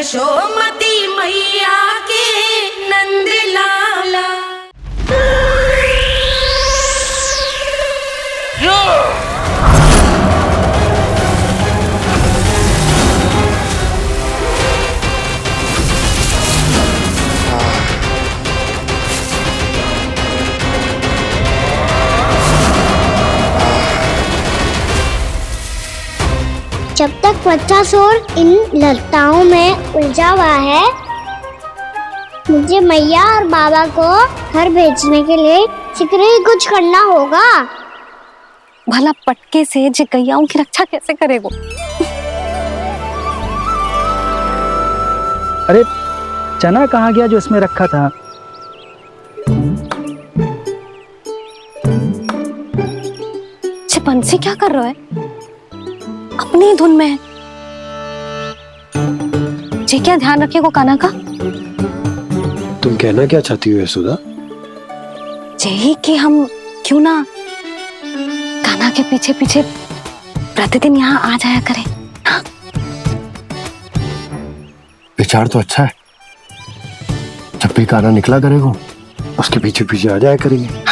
यशोमती मैया के नंद लाला। जब तक बच्चासुर इन लताओं में उलझा हुआ है, मुझे मैया और बाबा को घर भेजने के लिए शीघ्र ही कुछ करना होगा। भला पटके से जिगैयाओं की रक्षा कैसे करेगो? अरे चना कहाँ गया जो इसमें रखा था? बंसी क्या कर रहा है? अपनी धुन में है। जी क्या ध्यान रखिएगो कान्हा का। तुम कहना क्या चाहती हो यशोदा? यही कि हम क्यों ना कान्हा के पीछे पीछे प्रतिदिन यहाँ आ जाया करें। हाँ? विचार तो अच्छा है। जब भी कान्हा निकला करेगा उसके पीछे पीछे आ जाया करेंगे।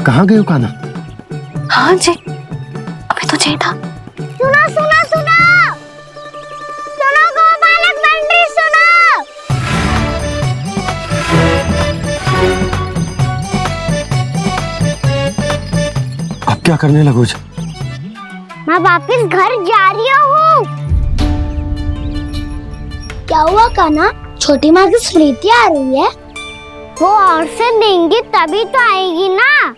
कहाँ गए हो कान्हा? हाँ जी, अभी तो चाहिए था। सुनो सुनो सुनो सुनो गोपालक बंटी सुनो। अब क्या करने लगोगे? मैं वापस घर जा रही हूँ। क्या हुआ कान्हा? छोटी माँ की स्मृति आ रही है। वो और से देंगी तभी तो आएगी ना।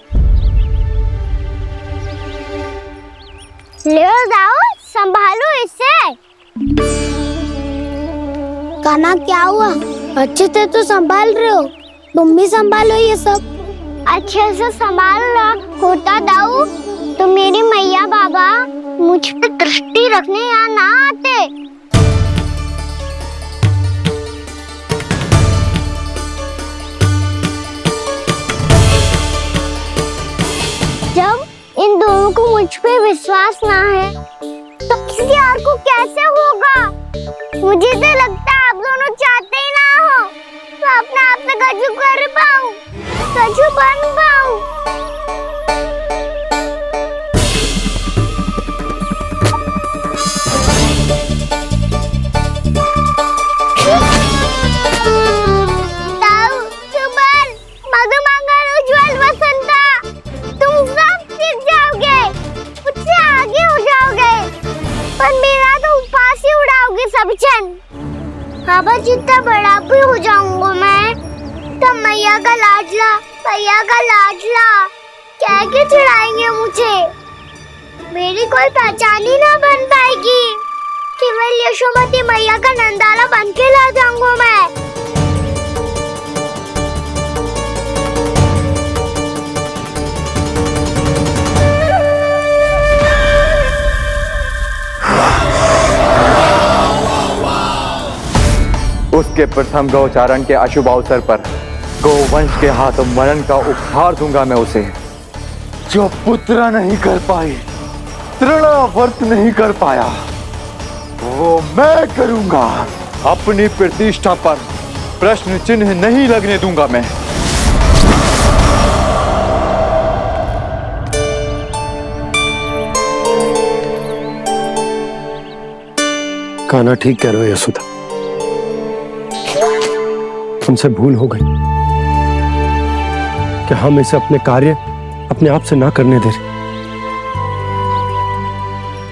ले जाओ, संभालो इसे। कान्हा क्या हुआ? अच्छे से तो संभाल रहे हो, तुम भी संभालो ये सब। अच्छे से संभालना होता दाऊ तो मेरी मैया बाबा मुझ पे दृष्टि रखने यहाँ ना आते। जब इन दोनों को मुझ पे विश्वास ना है तो किसी और को कैसे होगा? मुझे तो लगता है आप दोनों चाहते ही ना हो तो अपने आप से गजू कर पाऊं, गजू बन पाऊं। बाबा जितना बड़ा भी हो जाऊंगा मैं तो मैया का लाडला, भैया का लाडला क्या क्या चिढ़ाएंगे मुझे। मेरी कोई पहचान ही ना बन पाएगी। केवल यशोमती मैया का नंदाला बन के ला जाऊंगा मैं। उसके प्रथम गौचारण के अशुभ अवसर पर गोवंश के हाथों मरण का उपहार दूंगा मैं उसे। जो पुत्र नहीं कर पाई, तृणावर्त नहीं कर पाया, वो मैं करूंगा। अपनी प्रतिष्ठा पर प्रश्न चिन्ह नहीं लगने दूंगा मैं। कान्हा ठीक कह रहे हो यशोदा, तुमसे भूल हो गई कि हम इसे अपने कार्य अपने आप से ना करने दे रहे,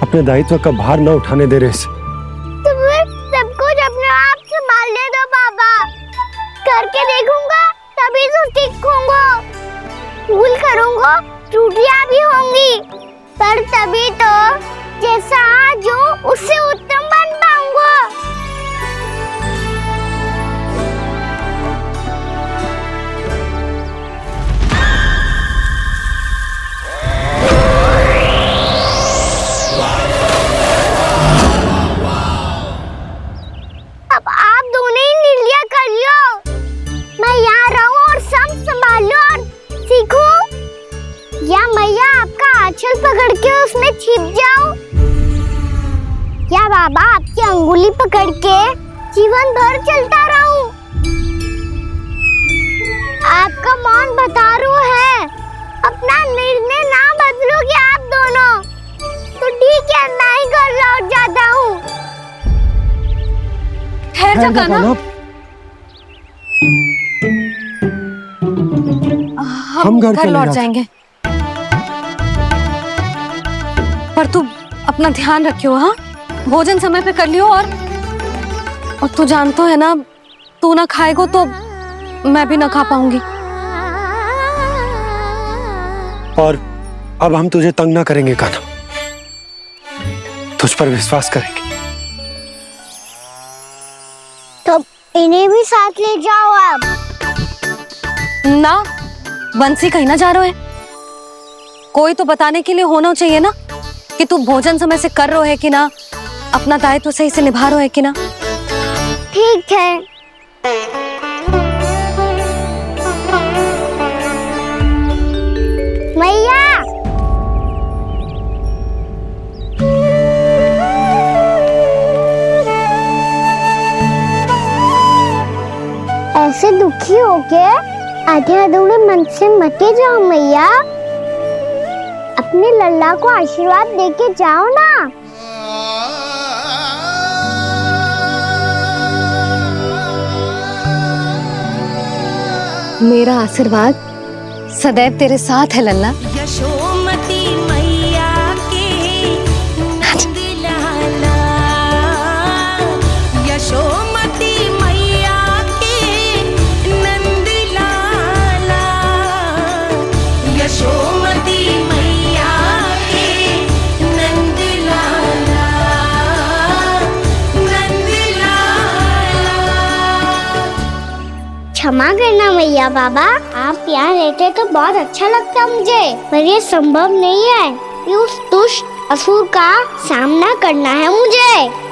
अपने दायित्व का भार ना उठाने दे रहे इसे। तो सब कुछ अपने आप से संभालने दो बाबा, करके देखूंगा तभी तो सीखूंगा। भूल करूंगा, त्रुटियां भी होंगी, पर तभी तो जैसा आज हूं उससे उत्तम बन पाऊंगा। अब आप दोनों ही निर्णय कर लो। मैं यहाँ रहूं और सब संभालूं और सीखूं, या मैया आपका आंचल पकड़ के उसमें छिप जा। बाबा आपकी अंगुली पकड़ के जीवन भर चलता रहूं। आपका मौन बतारू है, अपना निर्णय ना बदलोगे आप दोनों तो ठीक है, मैं ही घर लौट जाता हूँ। ठहर जा कान्हा, हम घर लौट जाएंगे, पर तू अपना ध्यान रखियो। हाँ, भोजन समय पे कर लियो। और तू जानतो है ना, तू ना खाएगो तो मैं भी ना खा पाऊंगी। और अब हम तुझे तंग ना करेंगे कान्हा, तुझ पर विश्वास करेंगे। तो इन्हें भी साथ ले जाओ अब। ना, बंसी कहीं ना जा रहे है, कोई तो बताने के लिए होना चाहिए ना कि तू भोजन समय से कर रहा है कि ना, अपना दायित्व सही से निभा रहा है कि ना। ठीक है। मैया, ऐसे दुखी हो के आधे अधूरे मन से मत जाओ मैया, अपने लल्ला को आशीर्वाद देके जाओ ना। मेरा आशीर्वाद सदैव तेरे साथ है लल्ला। यशोमती मैया के नंद लाला, यशोमती मैया के नंद लाला, यशोमती मैया के नंद लाला, नंद लाला। क्षमा करना मैया बाबा, आप यहाँ रहते तो बहुत अच्छा लगता मुझे, पर ये संभव नहीं है, ये उस दुष्ट असुर का सामना करना है मुझे।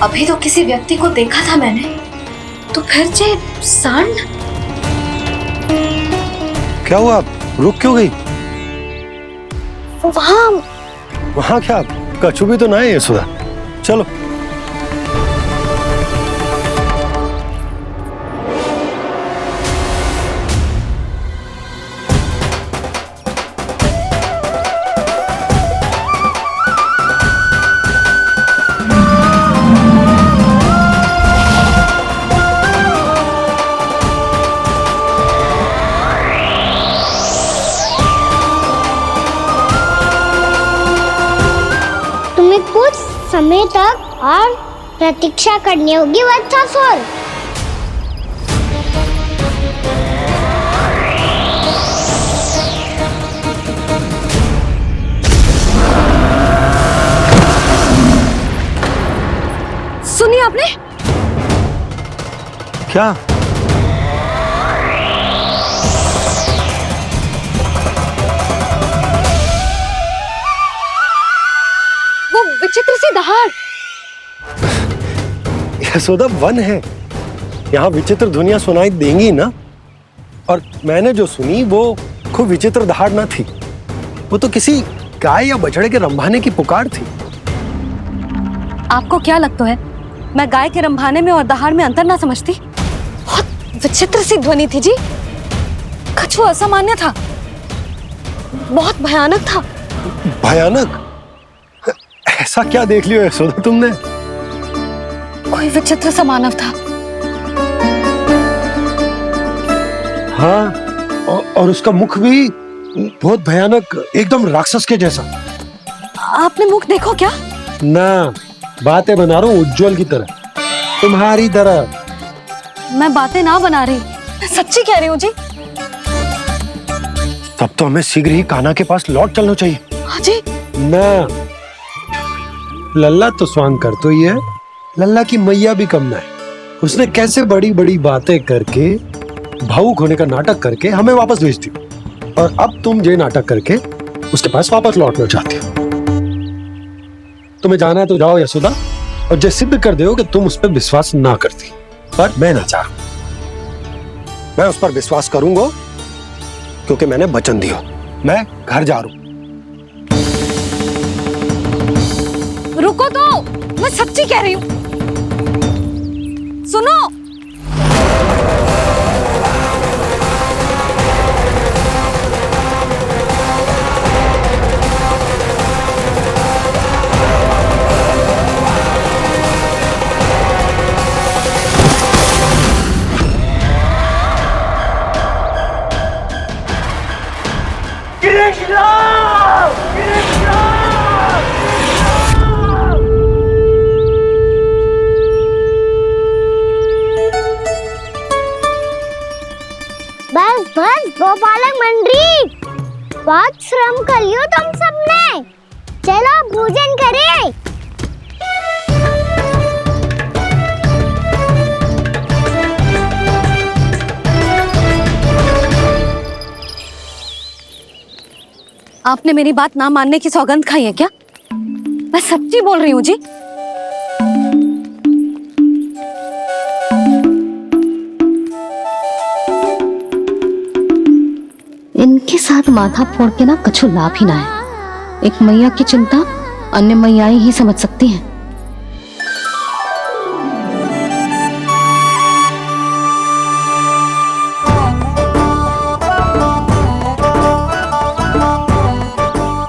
अभी तो किसी व्यक्ति को देखा था मैंने, तो फिर जे सांड। क्या हुआ, रुक क्यों गई? वहाँ क्या कछु भी तो ना है यशोदा, चलो। कुछ समय तक और प्रतीक्षा करनी होगी वत्सासुर। सुनिए आपने क्या? वो विचित्र सी दहाड़। यशोदा, वन है, यहाँ विचित्र ध्वनियां सुनाई देंगी ना। और मैंने जो सुनी वो खूब विचित्र दहाड़ ना थी, वो तो किसी गाय या बछड़े के रंभाने की पुकार थी। आपको क्या लगता है मैं गाय के रंभाने में और दहाड़ में अंतर ना समझती? बहुत विचित्र सी ध्वनि थी जी, कछु असामान्य था, बहुत भयानक था। भयानक? ऐसा क्या देख लियो यशोदा तुमने? कोई विचित्र सा मानव था। हाँ, और उसका मुख भी बहुत भयानक, एकदम राक्षस के जैसा। आपने मुख देखो क्या? ना, बातें बना रहा हूँ उज्जवल की तरह, तुम्हारी तरह। मैं बातें ना बना रही, मैं सच्ची कह रही हूँ जी। तब तो हमें शीघ्र ही कान्हा के पास लौट चलना चाहिए। हाँ जी। ना, लल्ला तो स्वांग कर तो ही है, लल्ला की मैया भी कम ना है। उसने कैसे बड़ी बड़ी बातें करके, भावुक होने का नाटक करके हमें वापस भेज दी, और अब तुम ये नाटक करके उसके पास वापस लौटना चाहती हो। तुम्हें जाना है तो जाओ यशोदा, और जो सिद्ध कर दो कि तुम उस पर विश्वास ना करती। पर मैं ना चाहूं, मैं उस पर विश्वास करूंगा क्योंकि मैंने वचन दिया। मैं घर जा रहा हूं। रुको तो, मैं सच्ची कह रही हूँ। सुनो, बस बस गोपालक मंडली, बहुत श्रम कर लियो तुम सबने। चलो भोजन करें। आपने मेरी बात ना मानने की सौगंध खाई है क्या? मैं सच्ची बोल रही हूँ जी। इनके साथ माथा फोड़ के ना कछु लाभ ही ना है। एक मैया की चिंता अन्य मैयाएं ही समझ सकती हैं।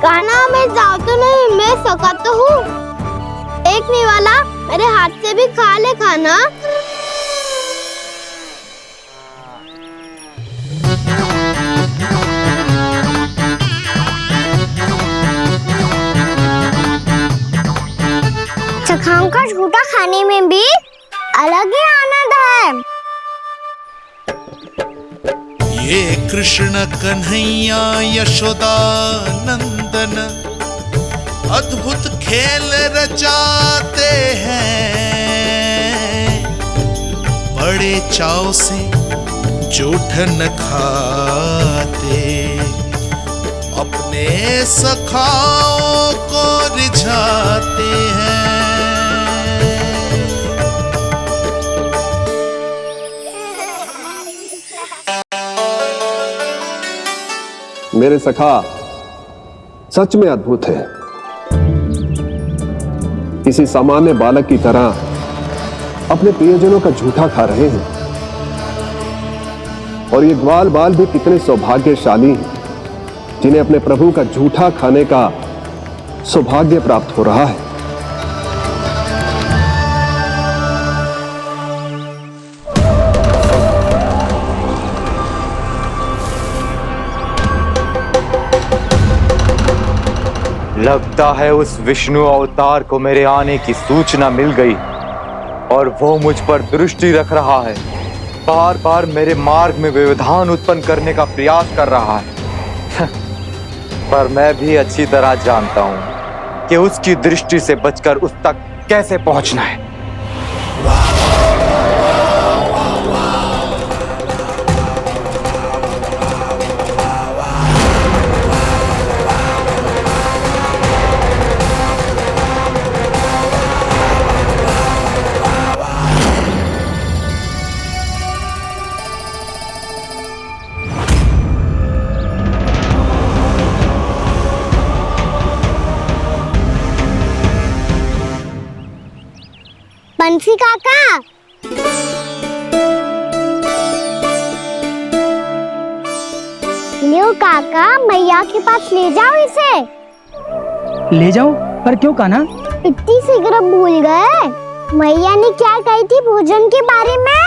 कान्हा मैं जाऊँ तो नहीं, मैं सका तो हूँ। एक नहीं वाला मेरे हाथ से भी खा ले खाना। चखाओं का झूठा खाने में भी अलग ही आनंद है। ये कृष्ण कन्हैया यशोदा नंदन अद्भुत खेल रचाते हैं, बड़े चाव से जूठन खाते, अपने सखाओं को रिझाते हैं। मेरे सखा सच में अद्भुत है। किसी सामान्य बालक की तरह अपने प्रियजनों का झूठा खा रहे हैं, और ये ग्वाल बाल भी कितने सौभाग्यशाली हैं जिन्हें अपने प्रभु का झूठा खाने का सौभाग्य प्राप्त हो रहा है। लगता है उस विष्णु अवतार को मेरे आने की सूचना मिल गई और वो मुझ पर दृष्टि रख रहा है। बार बार मेरे मार्ग में व्यवधान उत्पन्न करने का प्रयास कर रहा है। पर मैं भी अच्छी तरह जानता हूं कि उसकी दृष्टि से बचकर उस तक कैसे पहुंचना है। बंसी काका, लियो काका, मैया के पास ले जाओ इसे। ले जाओ? पर क्यों कान्हा? इतनी शीघ्र भूल गए? मैया ने क्या कही थी भोजन के बारे में?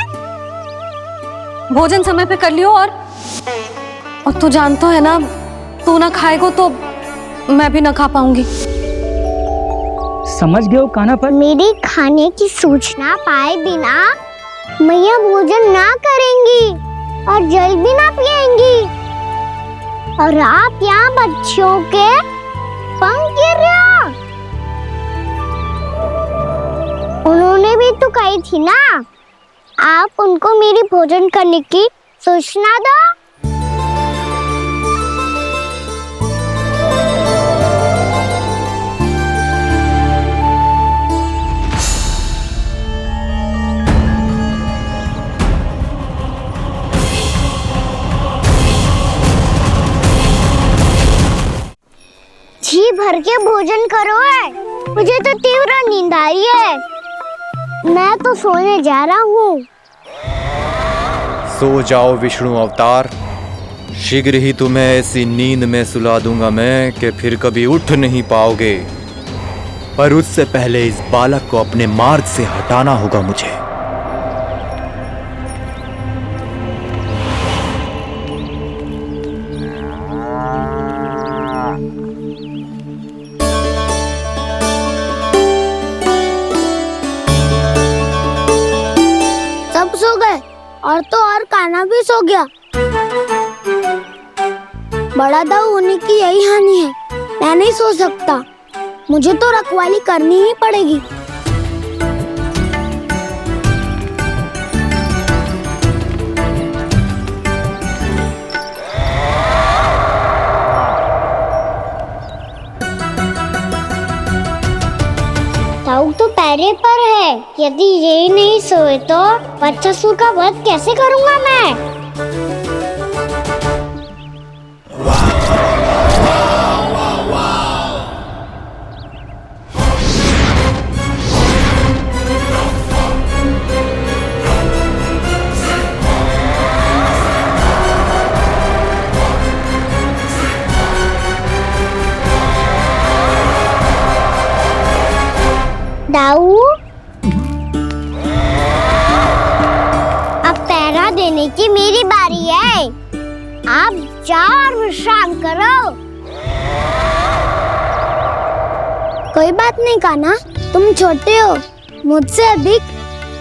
भोजन समय पे कर लियो, और तू जानता है ना, तू ना खाएगा तो मैं भी ना खा पाऊंगी। समझ गए हो कान्हा पर? मेरी खाने की सूचना पाए बिना मैया भोजन ना करेंगी और जल भी ना पिएंगी। और आप यहाँ बच्चों के पंख गिर रहे हो। उन्होंने भी तो कही थी ना, आप उनको मेरी भोजन करने की सूचना दो। जी भर के भोजन करो है, मुझे तो तीव्र नींद आ रही है। मैं तो सोने जा रहा हूँ। सो जाओ विष्णु अवतार, शीघ्र ही तुम्हें ऐसी नींद में सुला दूंगा मैं कि फिर कभी उठ नहीं पाओगे। पर उससे पहले इस बालक को अपने मार्ग से हटाना होगा मुझे। सब सो गए और तो और कान्हा भी सो गया। बड़ा दाऊ होने की यही हानि है, मैं नहीं सो सकता। मुझे तो रखवाली करनी ही पड़ेगी। ताऊ तो पैरे पर है, यदि ये नहीं सोए तो बच्चासुर का वध कैसे करूंगा मैं? दाऊ, अब पहरा देने की मेरी बारी है। आप जाओ और विश्राम करो। कोई बात नहीं कान्हा, तुम छोटे हो, मुझसे अधिक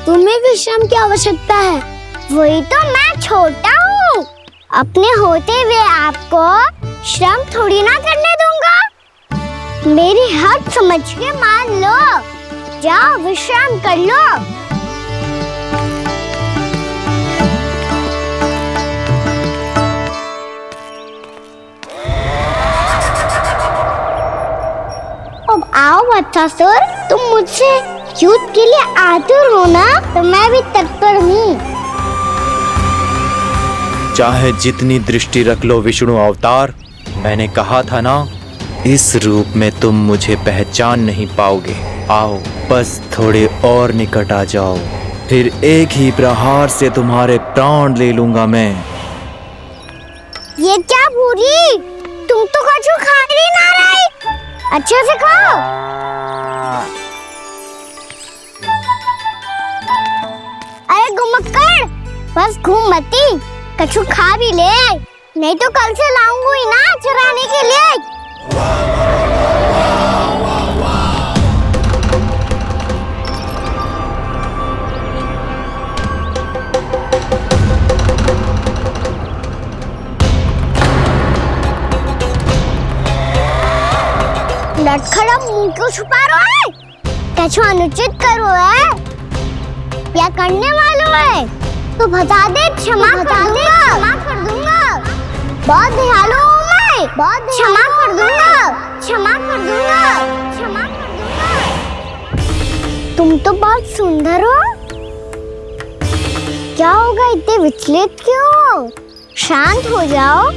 तुम्हें विश्राम की आवश्यकता है। वही तो मैं छोटा हूँ, अपने होते हुए आपको श्रम थोड़ी ना करने दूंगा। मेरी हद समझ के मान लो, जाओ विश्राम कर लो। अब आओ बच्चासुर, तुम मुझसे युद्ध के लिए आतुर हो ना, तो मैं भी तत्पर हूँ। चाहे जितनी दृष्टि रख लो विष्णु अवतार, मैंने कहा था ना, इस रूप में तुम मुझे पहचान नहीं पाओगे। आओ बस थोड़े और निकट आ जाओ, फिर एक ही प्रहार से तुम्हारे प्राण ले लूंगा मैं। ये क्या भूरी, तुम तो कछु खा ही ना रही, अच्छे से खाओ। अरे घुमक्कड़, बस घूम मती, कछु खा भी ले, नहीं तो कल से लाऊंगी ना चराने के लिए। लटखड़ा मुंह क्यों छुपा रहा है? कछु अनुचित करो है या करने वालों है तो बता दे, क्षमा कर दूंगा। बहुत दयालु हूँ मैं, बहुत क्षमा कर दूंगा। तुम तो बहुत सुंदर हो, क्या होगा इतने विचलित क्यों हो? शांत हो जाओ,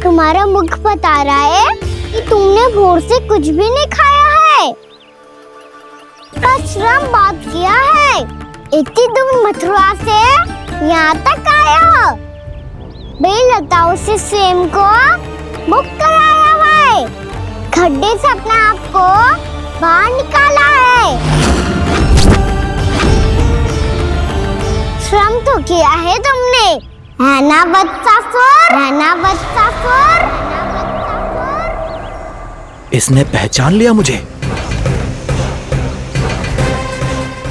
तुम्हारा मुख बता रहा है कि तुमने भोर से कुछ भी नहीं खाया है, श्रम बात किया है, इतनी दूर मथुरा से यहाँ तक आया हो, बेलताओं से स्वयं को मुक्त कराया हुआ है, खड्डे से अपने आप को बाहर निकाला है। श्रम तो किया है तुमने, है ना बच्चासुर? इसने पहचान लिया मुझे।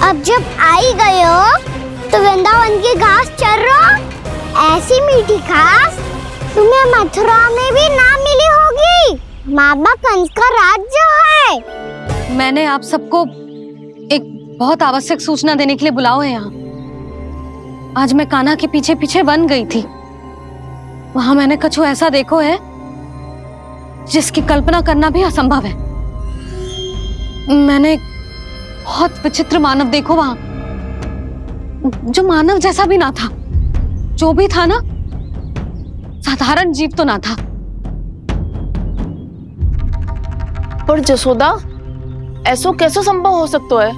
अब जब आई गए हो तो वृंदावन की घास चर रहो। ऐसी मीठी घास तुम्हें मथुरा में भी ना मिली होगी। मामा कंस का राज्य है। मैंने आप सबको एक बहुत आवश्यक सूचना देने के लिए बुलाओ है यहाँ। आज मैं कान्हा के पीछे पीछे वन गई थी। वहां मैंने कछु ऐसा देखो है जिसकी कल्पना करना भी असंभव है। मैंने बहुत विचित्र मानव देखो वहां, जो मानव जैसा भी ना था। जो भी था ना, साधारण जीव तो ना था। पर जसोदा, ऐसो कैसे संभव हो सकता है?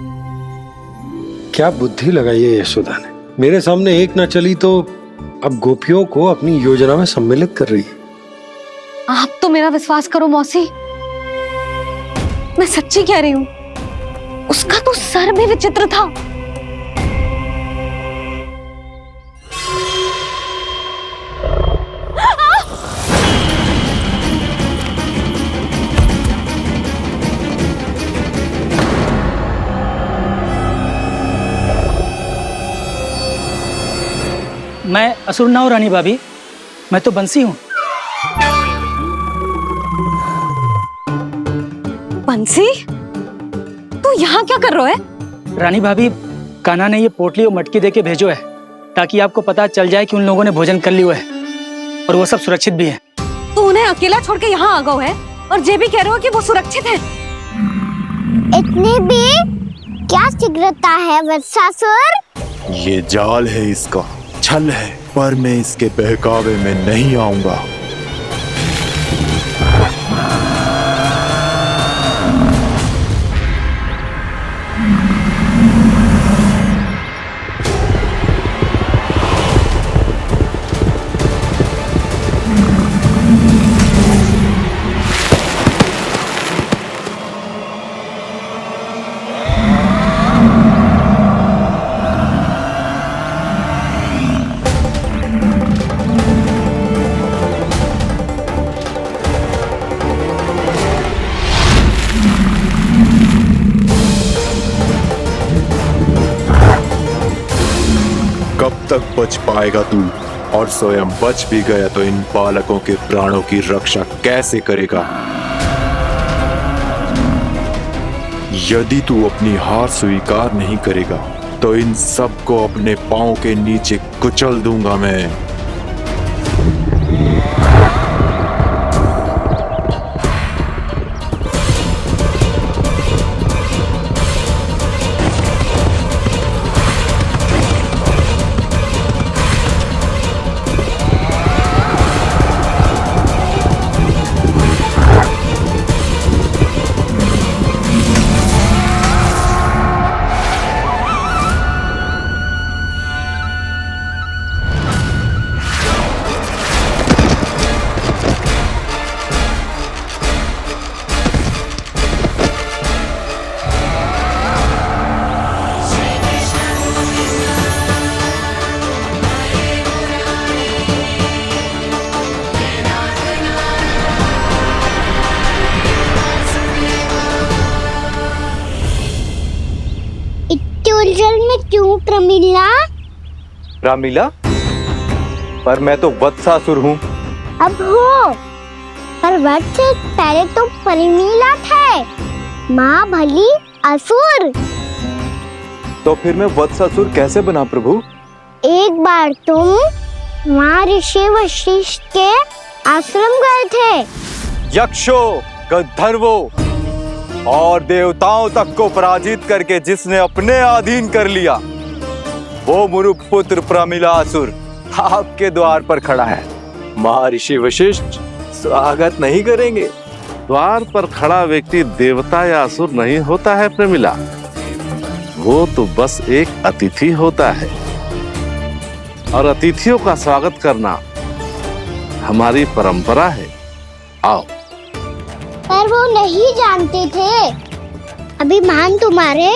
क्या बुद्धि लगाई है यशोदा ने। मेरे सामने एक ना चली तो अब गोपियों को अपनी योजना में सम्मिलित कर रही है। आप तो मेरा विश्वास करो मौसी, मैं सच्ची कह रही हूं। उसका तो सर भी विचित्र था। मैं असुर ना हूँ रानी भाभी, मैं तो बंसी हूँ। बंसी, तू यहाँ क्या कर रहा है? रानी भाभी, कान्हा ने ये पोटली और मटकी देके भेजो है ताकि आपको पता चल जाए कि उन लोगों ने भोजन कर लिया है और वो सब सुरक्षित भी है। तू उन्हें अकेला छोड़ के यहाँ आ गए है और ये भी कह रहे हो कि वो सुरक्षित है। इतनी भी क्या शीघ्रता है वत्सासुर? ये जाल है, इसका छल है, पर मैं इसके बहकावे में नहीं आऊंगा। कब तक बच पाएगा तू? और स्वयं बच भी गया तो इन बालकों के प्राणों की रक्षा कैसे करेगा? यदि तू अपनी हार स्वीकार नहीं करेगा तो इन सबको अपने पांव के नीचे कुचल दूंगा मैं। उलझन में क्यों प्रमिला? रामीला, पर मैं तो वत्सासुर हूँ। अब हो, पर वत्स से पहले तो प्रमिला थे। माँ भली असुर। तो फिर मैं वत्सासुर कैसे बना प्रभु? एक बार तुम वहाँ ऋषि वशिष्ठ के आश्रम गए थे। यक्षो, गंधर्वों और देवताओं तक को पराजित करके जिसने अपने अधीन कर लिया, वो मुरुपुत्र प्रमिलासुर आपके द्वार पर खड़ा है। महर्षि वशिष्ठ स्वागत नहीं करेंगे। द्वार पर खड़ा व्यक्ति देवता या असुर नहीं होता है प्रमिला, वो तो बस एक अतिथि होता है और अतिथियों का स्वागत करना हमारी परंपरा है। आओ। पर वो नहीं जानते थे। अभिमान तुम्हारे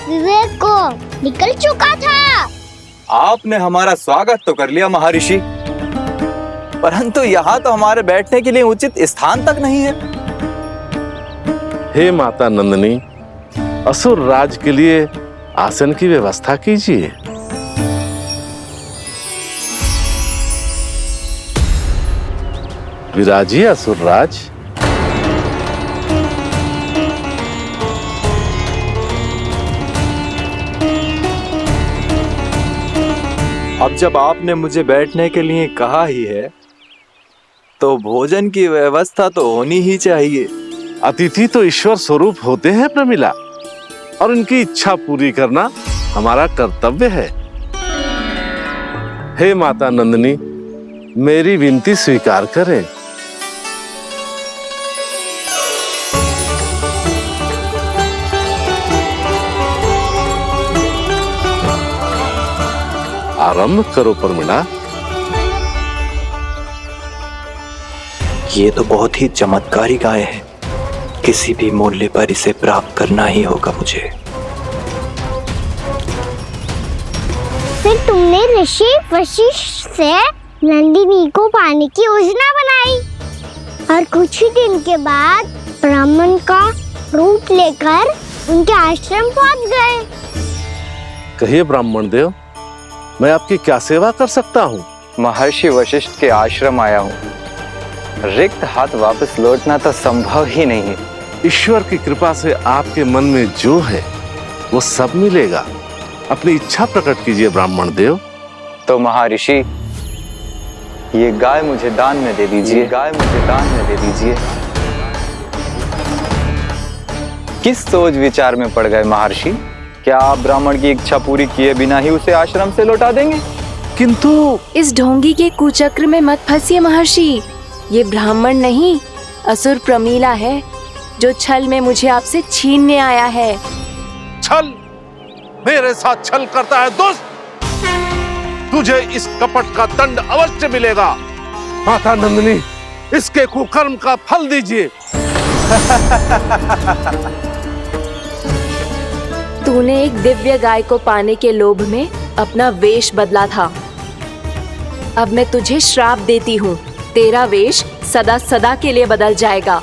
विवेक को निकल चुका था। आपने हमारा स्वागत तो कर लिया महर्षि, परंतु यहाँ तो हमारे बैठने के लिए उचित स्थान तक नहीं है। हे माता नंदिनी, असुर राज के लिए आसन की व्यवस्था कीजिए। विराजिए असुरराज। अब जब आपने मुझे बैठने के लिए कहा ही है तो भोजन की व्यवस्था तो होनी ही चाहिए। अतिथि तो ईश्वर स्वरूप होते हैं प्रमिला, और उनकी इच्छा पूरी करना हमारा कर्तव्य है। हे माता नंदिनी, मेरी विनती स्वीकार करें। आरंभ करो प्रमिला। ये तो बहुत ही चमत्कारी गाय है, किसी भी मूल्य पर इसे प्राप्त करना ही होगा मुझे। फिर तुमने ऋषि वशिष्ठ से नंदिनी को पाने की योजना बनाई और कुछ ही दिन के बाद ब्राह्मण का रूप लेकर उनके आश्रम पहुंच गए। कहिए ब्राह्मण देव, मैं आपकी क्या सेवा कर सकता हूँ? महर्षि वशिष्ठ के आश्रम आया हूँ। रिक्त हाथ वापस लौटना तो संभव ही नहीं है। ईश्वर की कृपा से आपके मन में जो है वो सब मिलेगा। अपनी इच्छा प्रकट कीजिए ब्राह्मण देव। तो महर्षि, ये गाय मुझे दान में दे दीजिए। गाय मुझे दान में दे दीजिए। किस सोच विचार में पड़ गए महर्षि? क्या आप ब्राह्मण की इच्छा पूरी किए बिना ही उसे आश्रम से लौटा देंगे? किंतु इस ढोंगी के कुचक्र में मत फंसिए महर्षि। ये ब्राह्मण नहीं, असुर प्रमीला है, जो छल में मुझे आपसे छीनने आया है। छल? मेरे साथ छल करता है दुष्ट? तुझे इस कपट का दंड अवश्य मिलेगा। माता नंदिनी, इसके कुकर्म का फल दीजिए। तूने एक दिव्य गाय को पाने के लोभ में अपना वेश बदला था। अब मैं तुझे श्राप देती हूँ, तेरा वेश सदा सदा के लिए बदल जाएगा।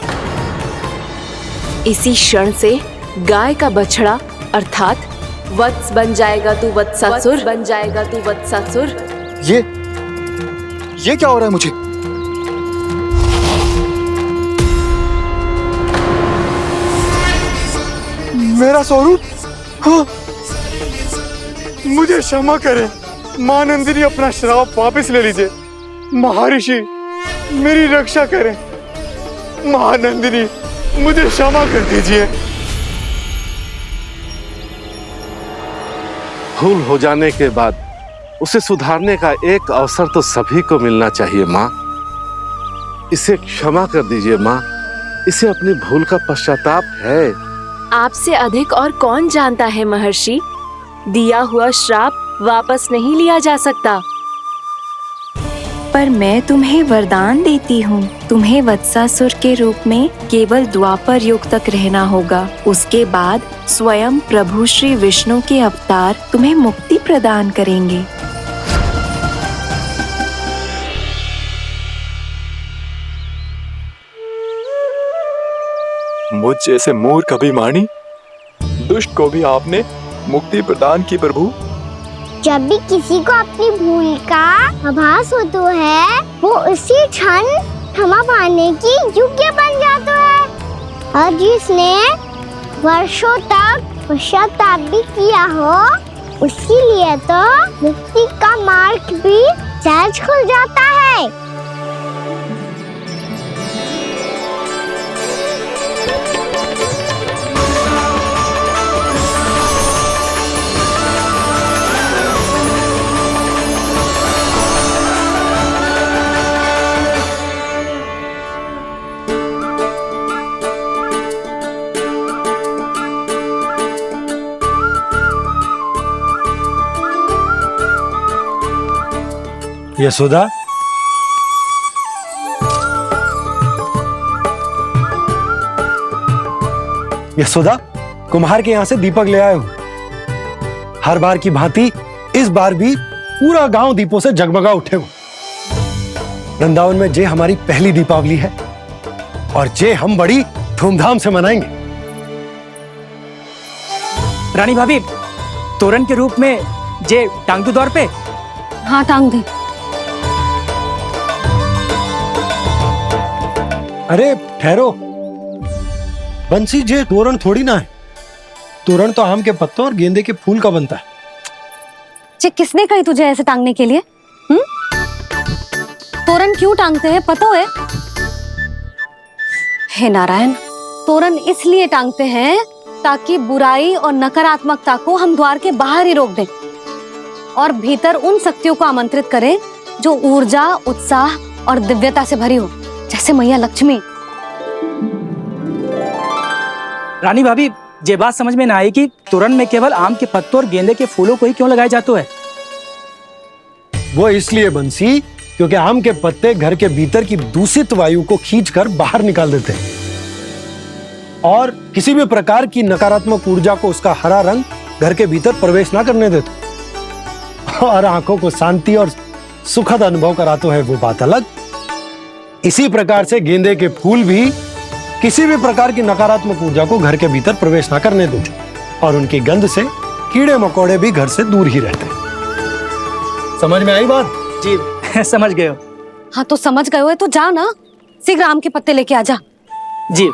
इसी क्षण से गाय का बछड़ा अर्थात वत्स बन जाएगा तू वत्सासुर। बन जाएगा तू वत्सासुर। ये क्या हो रहा है मुझे? मेरा स्वरूप? हाँ। मुझे क्षमा करें मां नंदिनी, अपना श्राप वापस ले लीजिए। महर्षि, मेरी रक्षा करें। मां नंदिनी, मुझे क्षमा कर दीजिए। भूल हो जाने के बाद उसे सुधारने का एक अवसर तो सभी को मिलना चाहिए माँ। इसे क्षमा कर दीजिए माँ, इसे अपनी भूल का पश्चाताप है। आपसे अधिक और कौन जानता है महर्षि, दिया हुआ श्राप वापस नहीं लिया जा सकता। पर मैं तुम्हें वरदान देती हूँ, तुम्हें वत्सासुर के रूप में केवल द्वापर युग तक रहना होगा। उसके बाद स्वयं प्रभु श्री विष्णु के अवतार तुम्हें मुक्ति प्रदान करेंगे। मुझ जैसे मूर्ख अभिमानी दुष्ट को भी आपने मुक्ति प्रदान की प्रभु। जब भी किसी को अपनी भूल का आभास होता है, वो उसी क्षण क्षमा पाने की योग्य बन जाता है। और जिसने वर्षों तक पश्चाताप भी किया हो, उसके लिए तो मुक्ति का मार्ग भी सहज खुल जाता है। यशोदा, यशोदा, कुम्हार के यहाँ से दीपक ले आया हूं। हर बार की भांति इस बार भी पूरा गांव दीपों से जगमगा उठे हो। वृंदावन में जे हमारी पहली दीपावली है और जे हम बड़ी धूमधाम से मनाएंगे। रानी भाभी, तोरण के रूप में जे टांग दो दौर पे। हाँ टांग दे। अरे ठहरो, बंसी जे तोरण थोड़ी ना है। तोरण तो आम के पत्तों और गेंदे के फूल का बनता है। जे किसने कही तुझे ऐसे टांगने के लिए? तोरण क्यों टांगते हैं पता है? हे नारायण, तोरण इसलिए टांगते हैं ताकि बुराई और नकारात्मकता को हम द्वार के बाहर ही रोक दें और भीतर उन शक्तियों को आमंत्रित करें जो ऊर्जा, उत्साह और दिव्यता से भरी हो, जैसे मैया लक्ष्मी। रानी भाभी, ये बात समझ में ना आई कि तोरण में केवल आम के पत्तों और गेंदे के फूलों को ही क्यों लगाया जाता है? वो इसलिए बंसी क्योंकि आम के पत्ते घर के भीतर की दूषित वायु को खींचकर बाहर निकाल देते हैं और किसी भी प्रकार की नकारात्मक ऊर्जा को उसका हरा रंग घर के भीतर प्रवेश ना करने देते और आंखों को शांति और सुखद अनुभव कराता है, वो बात अलग। इसी प्रकार से गेंदे के फूल भी किसी भी प्रकार की नकारात्मक ऊर्जा को घर के भीतर प्रवेश ना करने देते और उनकी गंध से कीड़े मकोड़े भी घर से दूर ही रहते। समझ में आई बात? जी समझ गए हो। हाँ तो समझ गए हो तो जा ना, शीघ्र आम के पत्ते लेके आ जा। जी।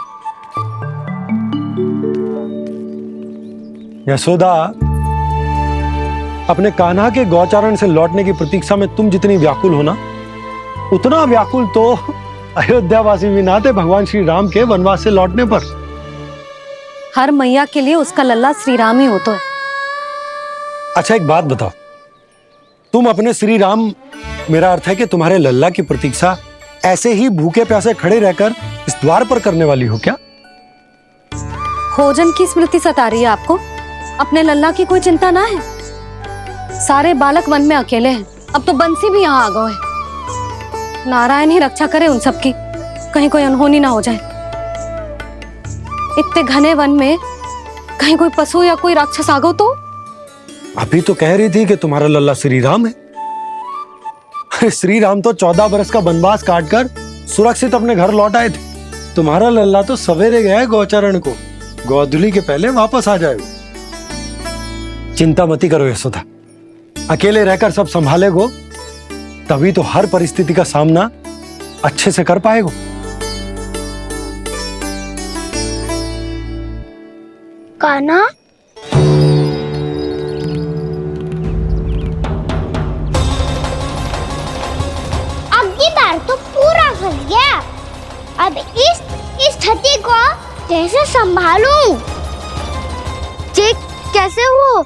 यशोदा, अपने कान्हा के गौचारण से लौटने की प्रतीक्षा में तुम जितनी व्याकुल हो ना, उतना व्याकुल तो अयोध्यावासी भी ना थे भगवान श्री राम के वनवास से लौटने पर। हर मैया के लिए उसका लल्ला श्री राम ही होता है। अच्छा एक बात बताओ, तुम अपने श्री राम, मेरा अर्थ है कि तुम्हारे लल्ला की प्रतीक्षा ऐसे ही भूखे प्यासे खड़े रहकर इस द्वार पर करने वाली हो क्या? भोजन की स्मृति सता रही है आपको? अपने लल्ला की कोई चिंता ना है। सारे बालक वन में अकेले हैं, अब तो बंसी भी यहाँ आ गए है। नारायण ही रक्षा करे उन सबकी, कहीं कोई अनहोनी ना हो जाए। इतने घने वन में कहीं कोई पशु या कोई राक्षस आ गो तो? अभी तो कह रही थी कि तुम्हारा लल्ला श्री राम है। श्री राम तो 14 बरस का वनवास काटकर सुरक्षित अपने घर लौट आए थे। तुम्हारा लल्ला तो सवेरे गया है गौचरण को, गोधूली के पहले वापस आ जाएगा। चिंता मती करो यशोदा, अकेले रहकर सब संभालेगो तभी तो हर परिस्थिति का सामना अच्छे से कर पाएगो। कान्हा, अब की बार तो पूरा फंस गया। अब इस स्थिति को कैसे संभालूं? जी कैसे हो?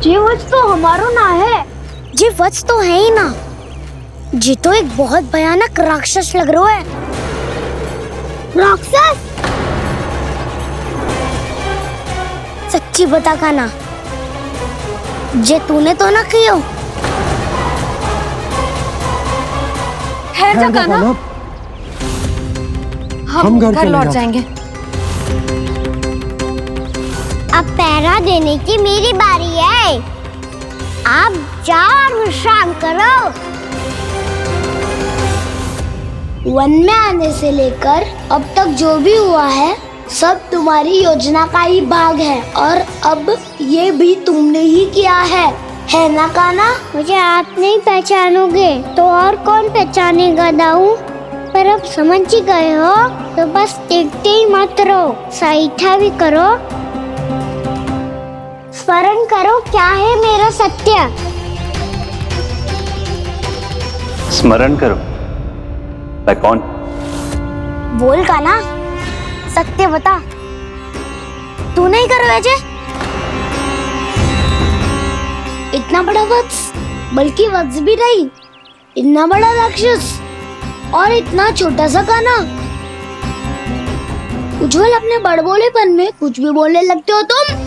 जी वच तो हमारो ना है। जी वच तो है ही ना। जी तो एक बहुत भयानक राक्षस लग रहा है। राक्षस? सच्ची बता कान्हा, जे तूने तो ना कियो? ठहर जा कान्हा, हम घर लौट जाएंगे। अब पहरा देने की मेरी बारी है। आप जाओ और विश्राम करो। वन में आने से लेकर अब तक जो भी हुआ है सब तुम्हारी योजना का ही भाग है और अब ये भी तुमने ही किया है ना कान्हा? मुझे आप नहीं पहचानोगे तो और कौन पहचानेगा दाऊ? पर अब समझ ही गए हो तो बस देखते ही मत रहो, सईठा भी करो। स्मरण करो क्या है मेरा सत्य। स्मरण करो? मैं कौन? बोल कान्हा, सत्य बता। तू नहीं करो अजय? इतना बड़ा वत्स, बल्कि वत्स भी नहीं, इतना बड़ा राक्षस और इतना छोटा सा कान्हा। उज्जवल अपने बड़बोलेपन में कुछ भी बोलने लगते हो तुम।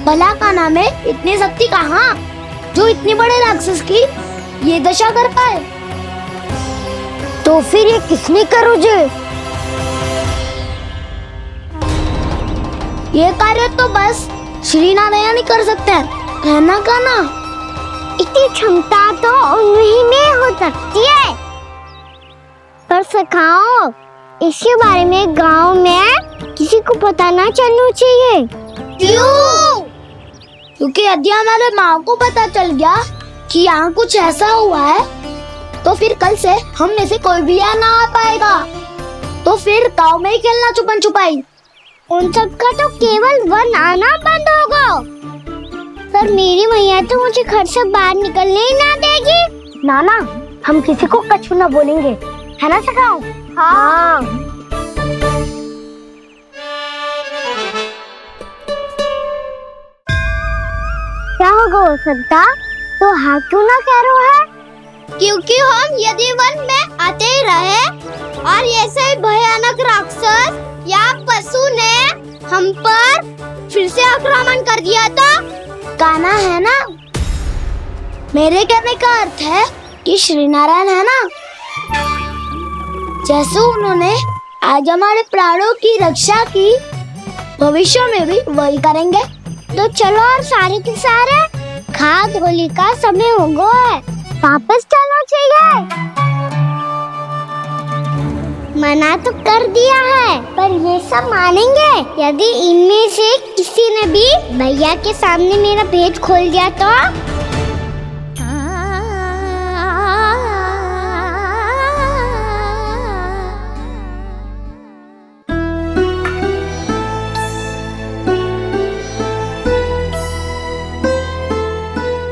भला कान्हा में इतनी शक्ति कहाँ जो इतने बड़े राक्षस की ये दशा कर पाए? तो फिर ये किसने करो जे? ये कार्य तो बस श्री नारायण ही कर सकते हैं, है ना कान्हा? इतनी क्षमता तो उन्हीं में हो सकती है। पर सिखाओ, इसके बारे में गांव में किसी को पता ना चलना चाहिए। क्यों? क्योंकि ये एक बहुत बड़ा राक्षस है और अब ये भी तुमने ही किया है ना कान्हा? इतनी क्षमता तो उन्हीं में हो सकती है। पर सिखाओ, इसके बारे में गांव में किसी को पता ना चलना चाहिए। क्यों? क्योंकि ये एक बहुत बड़ा राक्षस है और अब ये भी तुमने ही किया है ना कान्हा? क्योंकि यदि हमारे माँ को पता चल गया कि यहाँ कुछ ऐसा हुआ है, तो फिर कल से हम में से कोई भी यहाँ ना आ पाएगा। तो फिर गाँव में ही खेलना छुपन छुपाई। उन सबका तो केवल वन आना बंद होगा। पर मेरी मैया तो मुझे घर से बाहर निकलने ही ना देगी। नाना, हम किसी को कछु ना बोलेंगे, है ना सखाओ? हाँ। क्या होगा हो सकता? तो हाँ क्यों ना कह रहे है? क्योंकि हम यदि वन में आते ही रहे और ऐसे ही भयानक राक्षस या पशु ने हम पर फिर से आक्रमण कर दिया तो कान्हा है ना, मेरे कहने का अर्थ है कि श्री नारायण है ना, जैसे उन्होंने आज हमारे प्राणों की रक्षा की, भविष्य में भी वही करेंगे। तो चलो और सारे के सारे खाद होली का समय हो गया है, वापस चलो चाहिए। मना तो कर दिया है, पर ये सब मानेंगे यदि इनमें से किसी ने भी भैया के सामने मेरा भेद खोल दिया तो?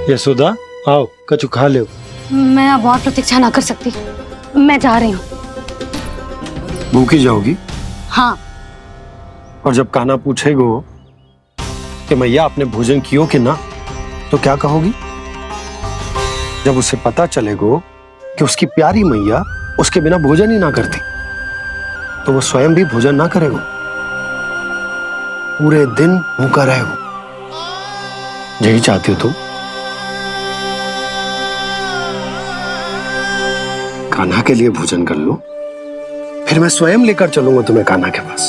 यशोदा, आओ कछु खा लो। मैं अब और प्रतीक्षा ना कर सकती, मैं जा रही हूँ। भूखी जाओगी? हाँ। और जब कान्हा पूछेगो कि मैया आपने भोजन कियो कि ना, तो क्या कहोगी? जब उसे पता चलेगो कि उसकी प्यारी मैया उसके बिना भोजन ही ना करती, तो वो स्वयं भी भोजन ना करेगो, पूरे दिन भूखा रहेगो। यही चाहती हो तुम? कान्हा के लिए भोजन कर लो, फिर मैं स्वयं लेकर चलूंगा तुम्हें कान्हा के पास।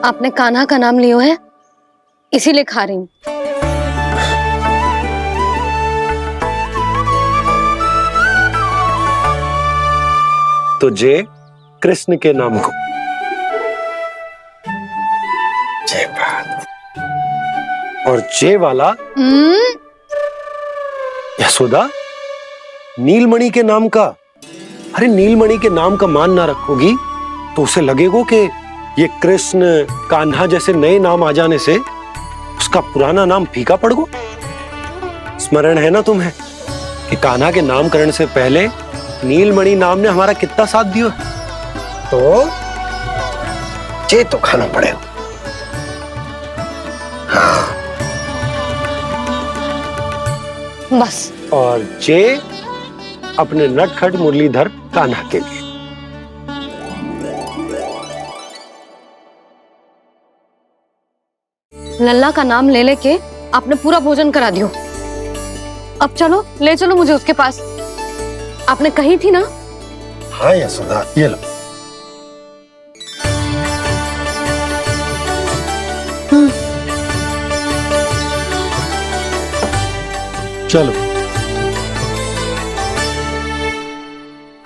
आपने कान्हा का नाम लियो है, इसीलिए खा रही हूँ। तो जय कृष्ण के नाम को। जय बात। और जय वाला यशोदा, नीलमणि के नाम का। अरे नीलमणि के नाम का मान ना रखोगी तो उसे लगेगा कि ये कृष्ण कान्हा जैसे नए नाम आ जाने से उसका पुराना नाम फीका पड़ गो। स्मरण है ना तुम्हें कि कान्हा के नामकरण से पहले नीलमणि नाम ने हमारा कितना साथ दिया? तो जे तो खाना पड़ेगा। हाँ। बस। और जे अपने नटखट मुरलीधर कान्हा के लिए। लल्ला का नाम ले लेके आपने पूरा भोजन करा दियो। अब चलो, ले चलो मुझे उसके पास। आपने कही थी ना? हाँ यशोदा, ये लो। चलो।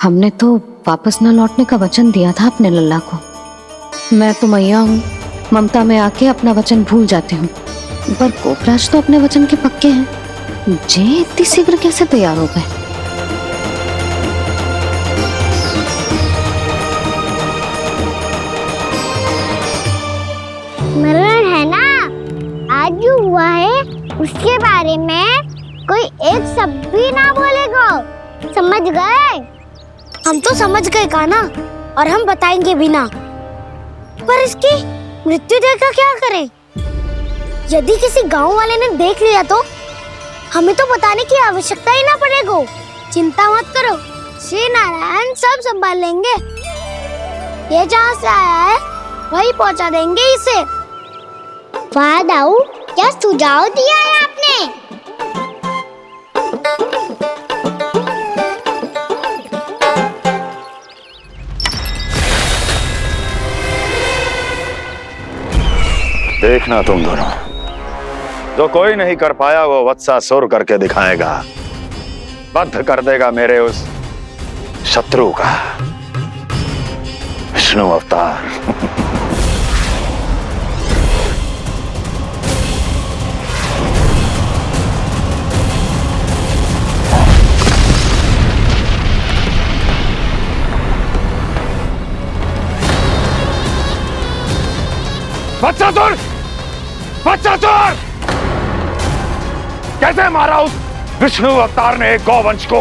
हमने तो वापस न लौटने का वचन दिया था अपने लल्ला को। मैं तो मैया हूँ, ममता में आके अपना वचन भूल जाती हूँ, पर गोपराज तो अपने वचन के पक्के हैं। जे इतनी शीघ्र कैसे तैयार हो गए? स्मरण है ना, आज जो हुआ है उसके बारे में कोई एक शब्द भी ना बोलेगा। समझ गए? हम तो समझ गए कान्हा, और हम बताएंगे भी ना। पर इसकी मृत्यु देखकर क्या करें? यदि किसी गांव वाले ने देख लिया तो हमें तो बताने की आवश्यकता ही ना पड़ेगा। चिंता मत करो, श्री नारायण सब संभाल लेंगे। ये जहाँ से आया है वही पहुँचा देंगे इसे। वाह दाऊ, क्या सुझाव दिया है आपने? देखना तुम दोनों, जो कोई नहीं कर पाया वो वत्सासुर करके दिखाएगा। बद्ध कर देगा मेरे उस शत्रु का विष्णु अवतार। बच्चासुर! बच्चासुर! कैसे मारा उस विष्णु अवतार ने गौवंश को?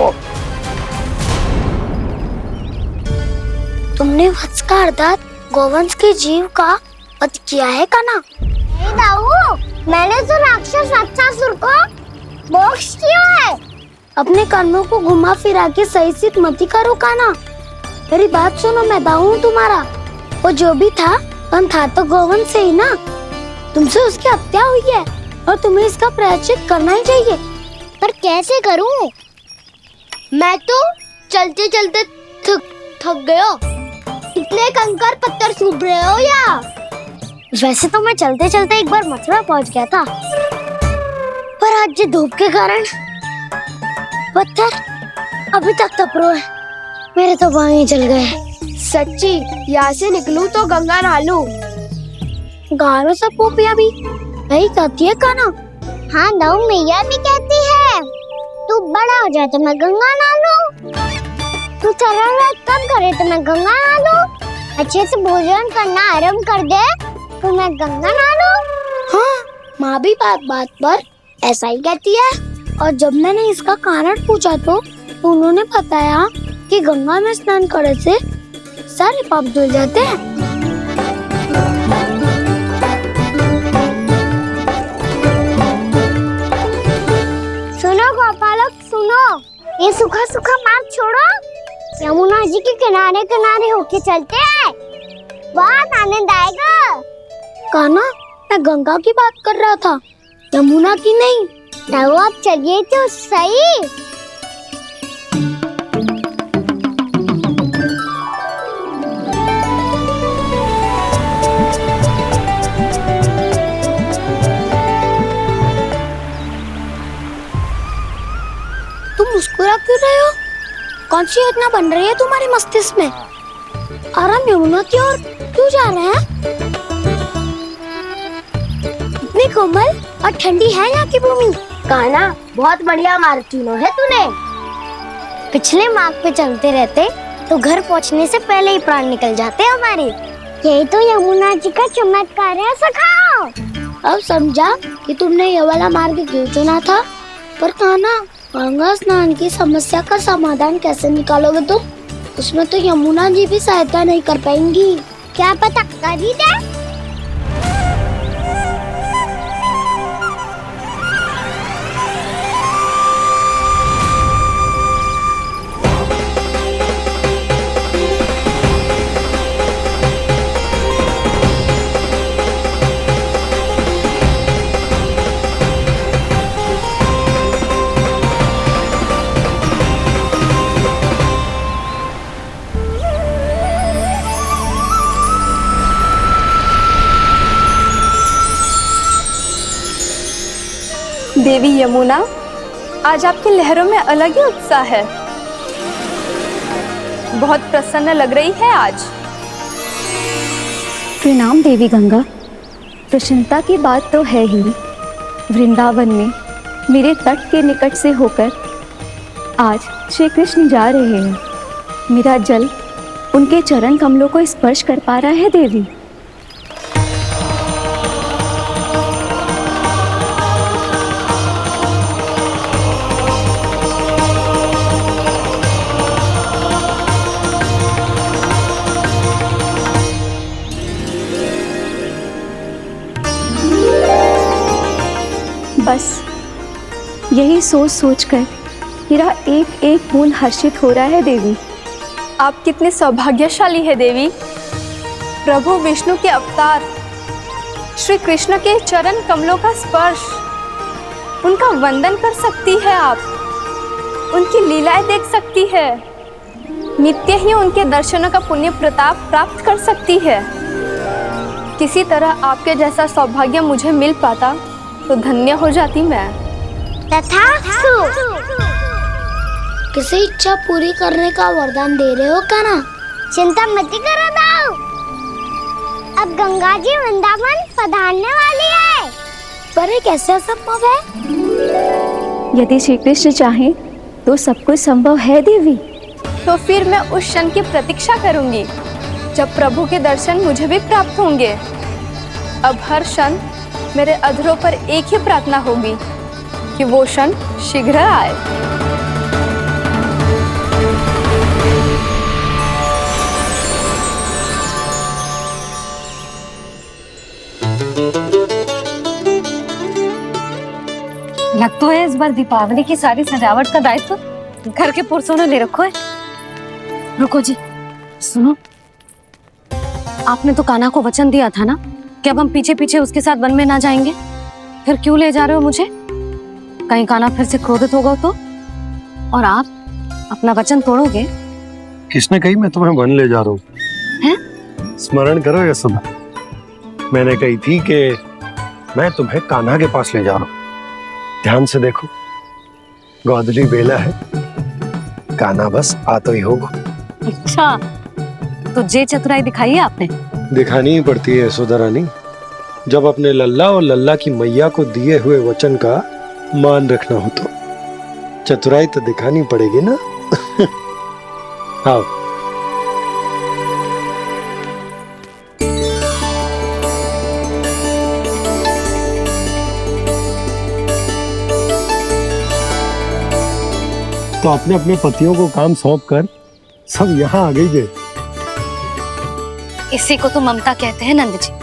तुमने वत्स का अर्थात गौवंश के जीव का वध किया है कान्हा? नहीं दाऊ, मैंने तो राक्षस वत्सासुर को मोक्ष किया है। अपने कर्मों को घुमा फिरा के सही सिद्ध मत करो कान्हा। मेरी बात सुनो, मैं दाऊ हूँ तुम्हारा। वो जो भी था तो गौवंश से ही ना। तुमसे उसकी हत्या हुई है और तुम्हें इसका प्रायश्चित करना ही चाहिए। पर कैसे करूं? मैं तो चलते चलते थक गया। इतने कंकर पत्थर सूख रहे हो या? वैसे तो मैं चलते चलते एक बार मथुरा पहुंच गया था, पर आज ये धूप के कारण पत्थर अभी तक तप रहे हैं। मेरे तो पाँव ही जल गए। सच्ची, यहाँ से निकलूं तो गंगा नहा लूं। गारों सब पोपिया भी यही कहती है कान्हा। हाँ दाऊ, मैया भी कहती है तू बड़ा हो जाए तो मैं गंगा नहा लूं, तू चरण व्रत कम करे तो मैं गंगा नहा लूं, अच्छे से भोजन करना आरंभ कर दे तो मैं गंगा नहा लूं। हाँ, माँ भी बात बात पर ऐसा ही कहती है। और जब मैंने इसका कारण पूछा तो उन्होंने बताया कि गंगा में स्नान करने से सारे पाप धुल जाते हैं। सुनो गोपालक, सुनो, ये सूखा सूखा मार्ग छोड़ो, यमुना जी के किनारे किनारे होके चलते हैं, बहुत आनंद आएगा। कान्हा, मैं गंगा की बात कर रहा था, यमुना की नहीं। तो आप चलिए तो सही। तुम मुस्कुरा क्यों रहे हो? कौन सी योजना बन रही है तुम्हारे मस्तिष्क में? और हम यमुना की ओर क्यों जा रहे हैं? इतनी कोमल और ठंडी है यहाँ की भूमि। कान्हा, बहुत बढ़िया मार्ग चुना है तूने। पिछले मार्ग पे चलते रहते तो घर पहुँचने से पहले ही प्राण निकल जाते हमारे। यही तो यमुना जी का चमत्कार है सखाओ। अब समझा कि तुमने ये वाला मार्ग क्यों चुना था। पर कान्हा, गंगा स्नान की समस्या का समाधान कैसे निकालोगे तुम? उसमें तो यमुना जी भी सहायता नहीं कर पाएंगी। क्या पता कर ही दे। देवी यमुना, आज आपकी लहरों में अलग ही उत्साह है। बहुत प्रसन्न लग रही है आज। प्रणाम देवी गंगा। प्रसन्नता की बात तो है ही। वृंदावन में मेरे तट के निकट से होकर आज श्री कृष्ण जा रहे हैं। मेरा जल उनके चरण कमलों को स्पर्श कर पा रहा है देवी। बस यही सोच सोचकर मेरा एक एक खून हर्षित हो रहा है देवी। आप कितने सौभाग्यशाली है देवी। प्रभु विष्णु के अवतार श्री कृष्ण के चरण कमलों का स्पर्श, उनका वंदन कर सकती है आप, उनकी लीलाएं देख सकती है, नित्य ही उनके दर्शनों का पुण्य प्रताप प्राप्त कर सकती है। किसी तरह आपके जैसा सौभाग्य मुझे मिल पाता तो धन्य हो जाती मैं। तथास्तु। किसी इच्छा पूरी करने का वरदान दे रहे हो कान्हा? चिंता मत करो दाऊ, अब गंगा जी वृंदावन पधारने वाली है। पर ये कैसे संभव है? यदि श्री कृष्ण चाहें तो सब कुछ संभव है देवी। तो फिर मैं उस क्षण की प्रतीक्षा करूंगी जब प्रभु के दर्शन मुझे भी प्राप्त होंगे। अब हर क्षण मेरे अधरों पर एक ही प्रार्थना होगी कि वो क्षण शीघ्र आए। लग तो है इस बार दीपावली की सारी सजावट का दायित्व घर के पुरुषों ने ले रखो है। रुको जी, सुनो, आपने तो कान्हा को वचन दिया था ना कि अब हम पीछे पीछे उसके साथ वन में ना जाएंगे, फिर क्यों ले जा रहे हो मुझे? कहीं कान्हा फिर से क्रोधित होगा तो? और आप अपना वचन तोड़ोगे? किसने कही मैं तुम्हें वन ले जा रहा हूँ? स्मरण करो यशोदा, मैंने कही थी कि मैं तुम्हें कान्हा के पास ले जा रहा हूँ। ध्यान से देखो, गोदली बेला है, कान्हा बस आ तो ही होगा। अच्छा, तो जे चतुराई दिखाई है आपने? दिखानी ही पड़ती है यशोदा रानी, जब अपने लल्ला और लल्ला की मैया को दिए हुए वचन का मान रखना हो तो चतुराई तो दिखानी पड़ेगी ना। आओ। तो अपने अपने पतियों को काम सौंप कर सब यहाँ आ गई है। इसी को तो ममता कहते हैं नंद जी।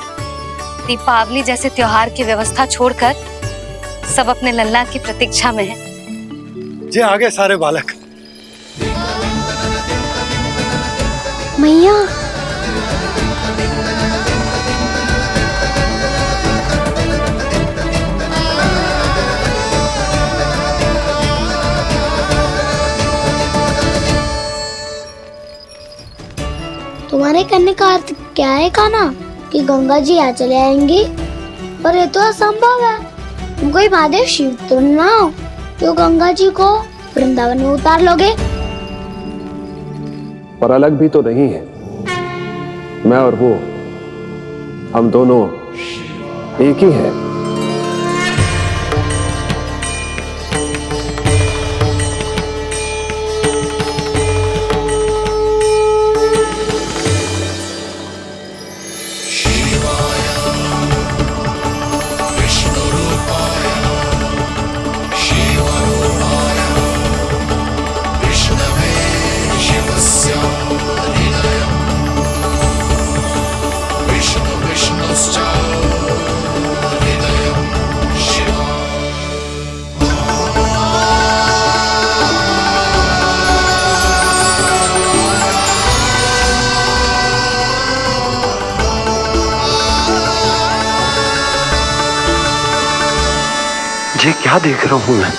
दीपावली जैसे त्योहार की व्यवस्था छोड़कर सब अपने लल्ला की प्रतीक्षा में हैं। जे आगे सारे बालक। मैया, तुम्हारे कहने का अर्थ क्या है कान्हा? कि गंगा जी आ चले आएंगी? पर ये तो असंभव है। तुम कोई महादेव शिव तो ना हो तो गंगा जी को वृंदावन में उतार लोगे? पर अलग भी तो नहीं है। मैं और वो, हम दोनों एक ही हैं। ये क्या देख रहा हूं मैं?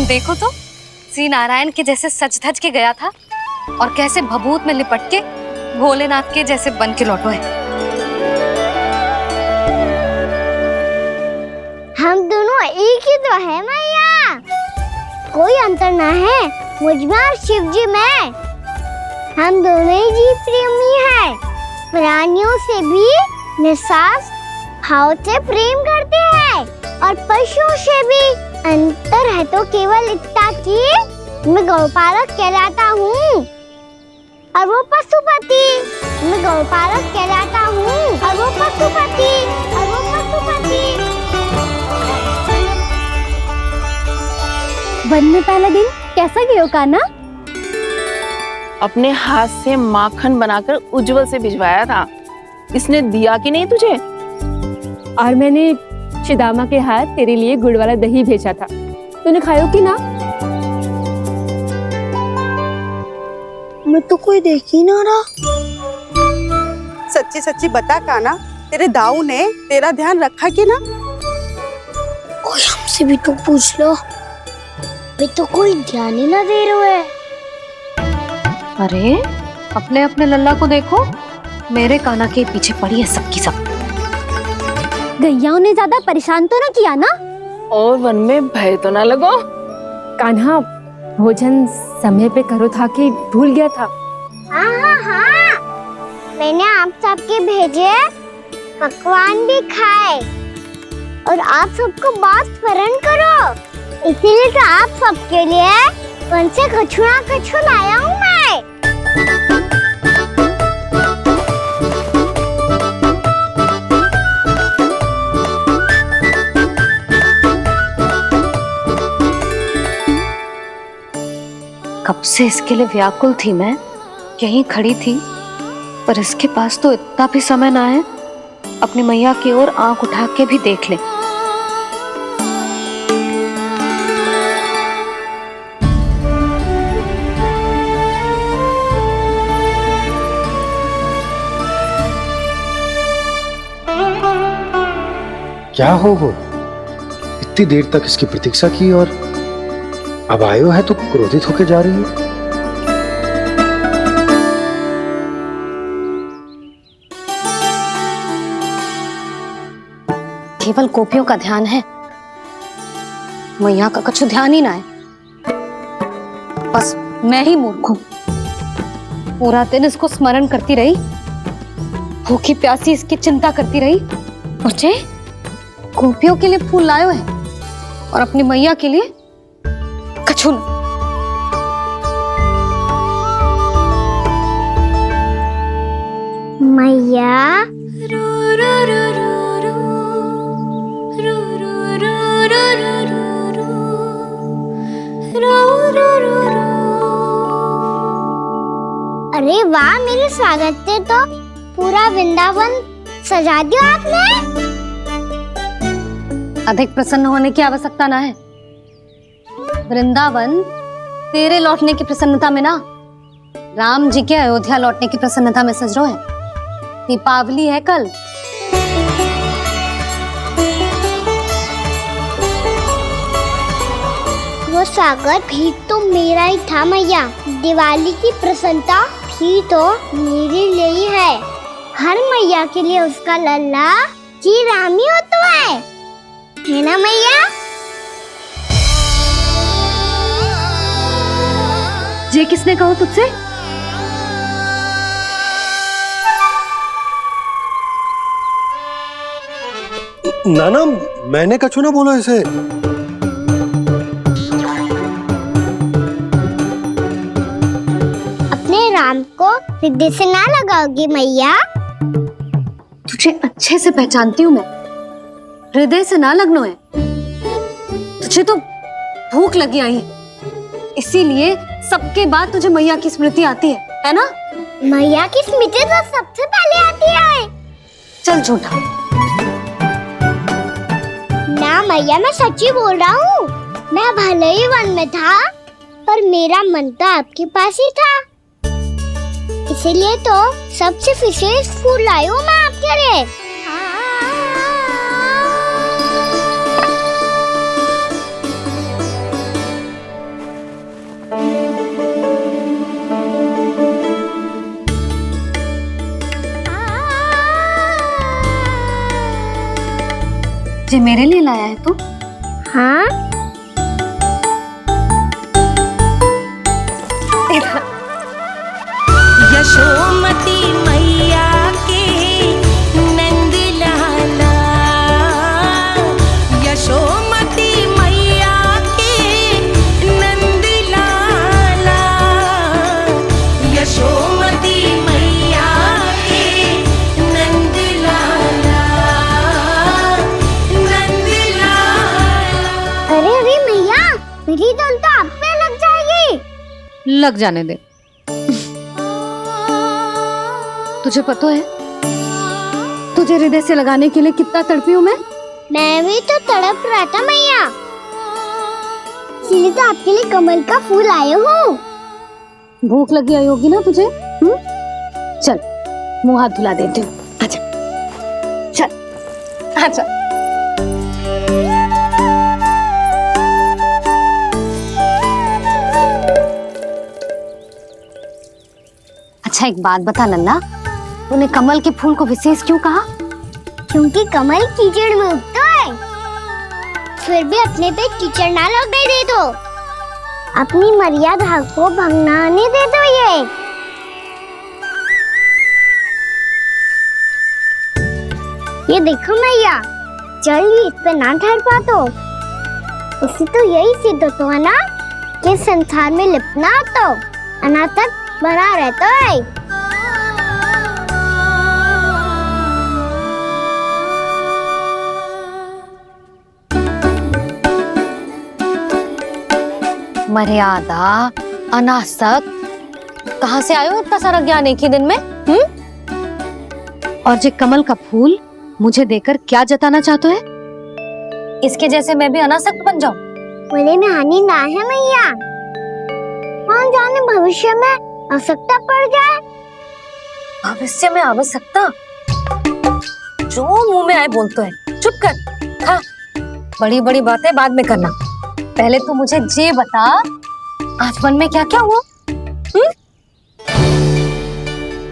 देखो तो, श्री नारायण के जैसे सच धज के गया था और कैसे भभूत में लिपट के भोलेनाथ के जैसे बन के लौटो है। हम दोनों एक ही तो है मैया, कोई अंतर ना है मुझ में और शिव जी में। हम दोनों ही जीव प्रेमी हैं, प्राणियों से भी निस्वार्थ भाव से प्रेम करते हैं और पशुओं से भी। अंतर है तो केवल इतना कि मैं गौपालक कहलाता हूँ और वो पशुपति। मैं गौपालक कहलाता हूँ और वो पशुपति। वन में पहला दिन कैसा गया कान्हा? अपने हाथ से माखन बनाकर उज्जवल से भिजवाया था। इसने दिया कि नहीं तुझे? और मैंने शिदामा के हाथ तेरे लिए गुड़ वाला दही भेजा था, तूने खायो कि ना? मैं तो कोई देख ही ना रहा। सच्ची सच्ची बता कान्हा, तेरे दाऊ ने तेरा ध्यान रखा कि ना? कोई हमसे से भी तो पूछ लो। वे तो कोई ध्यान ही ना दे रहे है। अरे अपने अपने लल्ला को देखो, मेरे कान्हा के पीछे पड़ी है सबकी सब। गैया ने ज्यादा परेशान तो ना किया ना? और वन में भय तो ना लगो। कान्हा भोजन समय पे करो था कि भूल गया था? हाँ, मैंने आप सबके भेजे पकवान भी खाए और आप सबको बात स्मरण करो, इसीलिए तो आप सबके लिए वन से कछुआ लाया हूँ मैं। कब से इसके लिए व्याकुल थी मैं, यहीं खड़ी थी, पर इसके पास तो इतना भी समय ना है अपनी मैया की ओर आंख उठा के भी देख ले। क्या हो वो? इतनी देर तक इसकी प्रतीक्षा की और अब आयो है तो क्रोधित होकर जा रही है। केवल गोपियों का ध्यान है, मैया का कुछ ध्यान ही ना है। बस मैं ही मूर्ख हूं, पूरा दिन इसको स्मरण करती रही, भूखी प्यासी इसकी चिंता करती रही, और जे गोपियों के लिए फूल लायो है और अपनी मैया के लिए कछुल। मैया अरे वाह, मेरे स्वागत से तो पूरा वृंदावन सजा दिया आपने। अधिक प्रसन्न होने की आवश्यकता ना है। वृंदावन तेरे लौटने की प्रसन्नता में ना, राम जी के अयोध्या लौटने की प्रसन्नता में सज रहे हैं। दीपावली है कल। वो स्वागत भी तो मेरा ही था मैया। दिवाली की प्रसन्नता भी तो मेरे लिए ही है। हर मैया के लिए उसका लल्ला जी राम ही होता है ना मैया? ये किसने कहा तुझसे? नाना, मैंने कछु ना बोला इसे। अपने राम को हृदय से ना लगाओगी मैया? तुझे अच्छे से पहचानती हूँ मैं, हृदय से ना लगनो है। तुझे तो भूख लगी आई है, इसीलिए सबके बाद तुझे मैया की स्मृति आती है ना? मैया की स्मृति तो सबसे पहले आती है। चल झूठा। ना मैया, मैं सच्ची बोल रहा हूँ। मैं भले ही वन में था, पर मेरा मन तो आपके पास ही था, इसीलिए तो सबसे विशेष फूल लाई हूँ मैं आपके लिए। ये मेरे लिए लाया है तू? हाँ, यशोमती मैया के नंद लाला, यशोमती मैया के नंद लाला, यशोमती मैया के नंद लाला, नंद लाला। अरे मैया, मेरी धुन तो आप पे लग जाएगी। लग जाने दे। तुझे पता है तुझे हृदय से लगाने के लिए कितना तड़पी हूँ मैं? मैं भी तो तड़प रहा था मैया, इसलिए तो आपके लिए कमल का फूल आया हूँ। भूख लगी आई होगी ना तुझे? चल मुंह हाथ धुला देती हूँ, आजा। चल आजा। अच्छा एक बात बता लल्ला, तूने कमल के फूल को विशेष क्यों कहा? क्योंकि कमल कीचड़ में उगता है। फिर भी अपने पे कीचड़ ना लगने दे दो, अपनी मर्यादा को भंगने दे दो। ये देखो मैया, जल ही इस पे ना ठहर पा तो इससे तो यही सिद्ध होता है ना कि संसार में लिपना तो अनाथक बना रहता है। मर्यादा, अनासक, कहाँ से आयो इतना सारा ज्ञान एक ही दिन में? और जे कमल का फूल मुझे देकर क्या जताना चाहते है? इसके जैसे मैं भी अनासक्त बन जाऊं? बोले में हानि ना है मैया, कौन जाने भविष्य में आवश्यकता पड़ जाए। भविष्य में आवश्यकता? जो मुंह में आए बोलते हैं, चुप कर। हाँ, बड़ी बड़ी बातें बाद में करना, पहले तू मुझे ये बता आज वन में क्या क्या हुआ?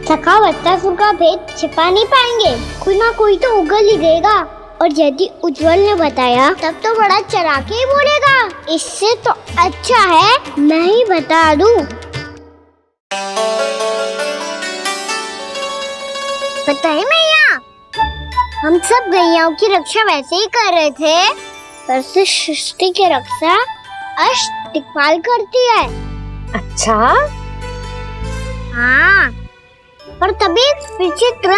सखा बत्तासुर का भेद छिपा नहीं पाएंगे, कोई ना कोई तो उगल ही देगा। और यदि उज्जवल ने बताया तब तो बड़ा चला के ही बोलेगा, इससे तो अच्छा है मैं ही बता दूं। पता है मैया, हम सब गैयाओं की रक्षा वैसे ही कर रहे थे, पर से सृष्टि की रक्षा अष्ट दिक्पाल करती है। अच्छा? हाँ, पर तभी विचित्र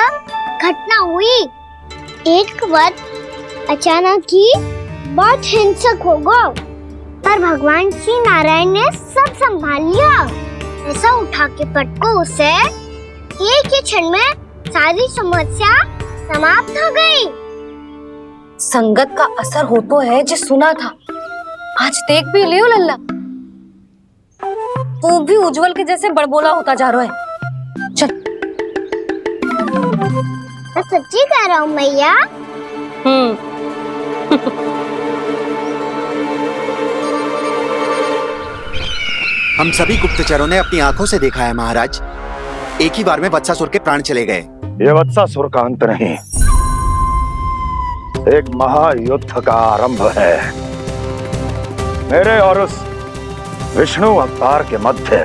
घटना हुई। एक वक्त अचानक ही बहुत हिंसक हो गया, पर भगवान श्री नारायण ने सब संभाल लिया। ऐसा उठा के पटको उसे, एक ही क्षण में सारी समस्या समाप्त हो गई। संगत का असर हो तो है जो सुना था, आज देख भी लियो लल्ला, तू भी उज्जवल के जैसे बड़बोला होता जा रहा है। चल। मैं सच्ची कह रहा हूँ मैया। हम सभी गुप्तचरों ने अपनी आंखों से देखा है महाराज, एक ही बार में वत्सासुर के प्राण चले गए। ये वत्सासुर का अंत नहीं, एक महायुद्ध का आरंभ है। मेरे और उस विष्णु अवतार के मध्य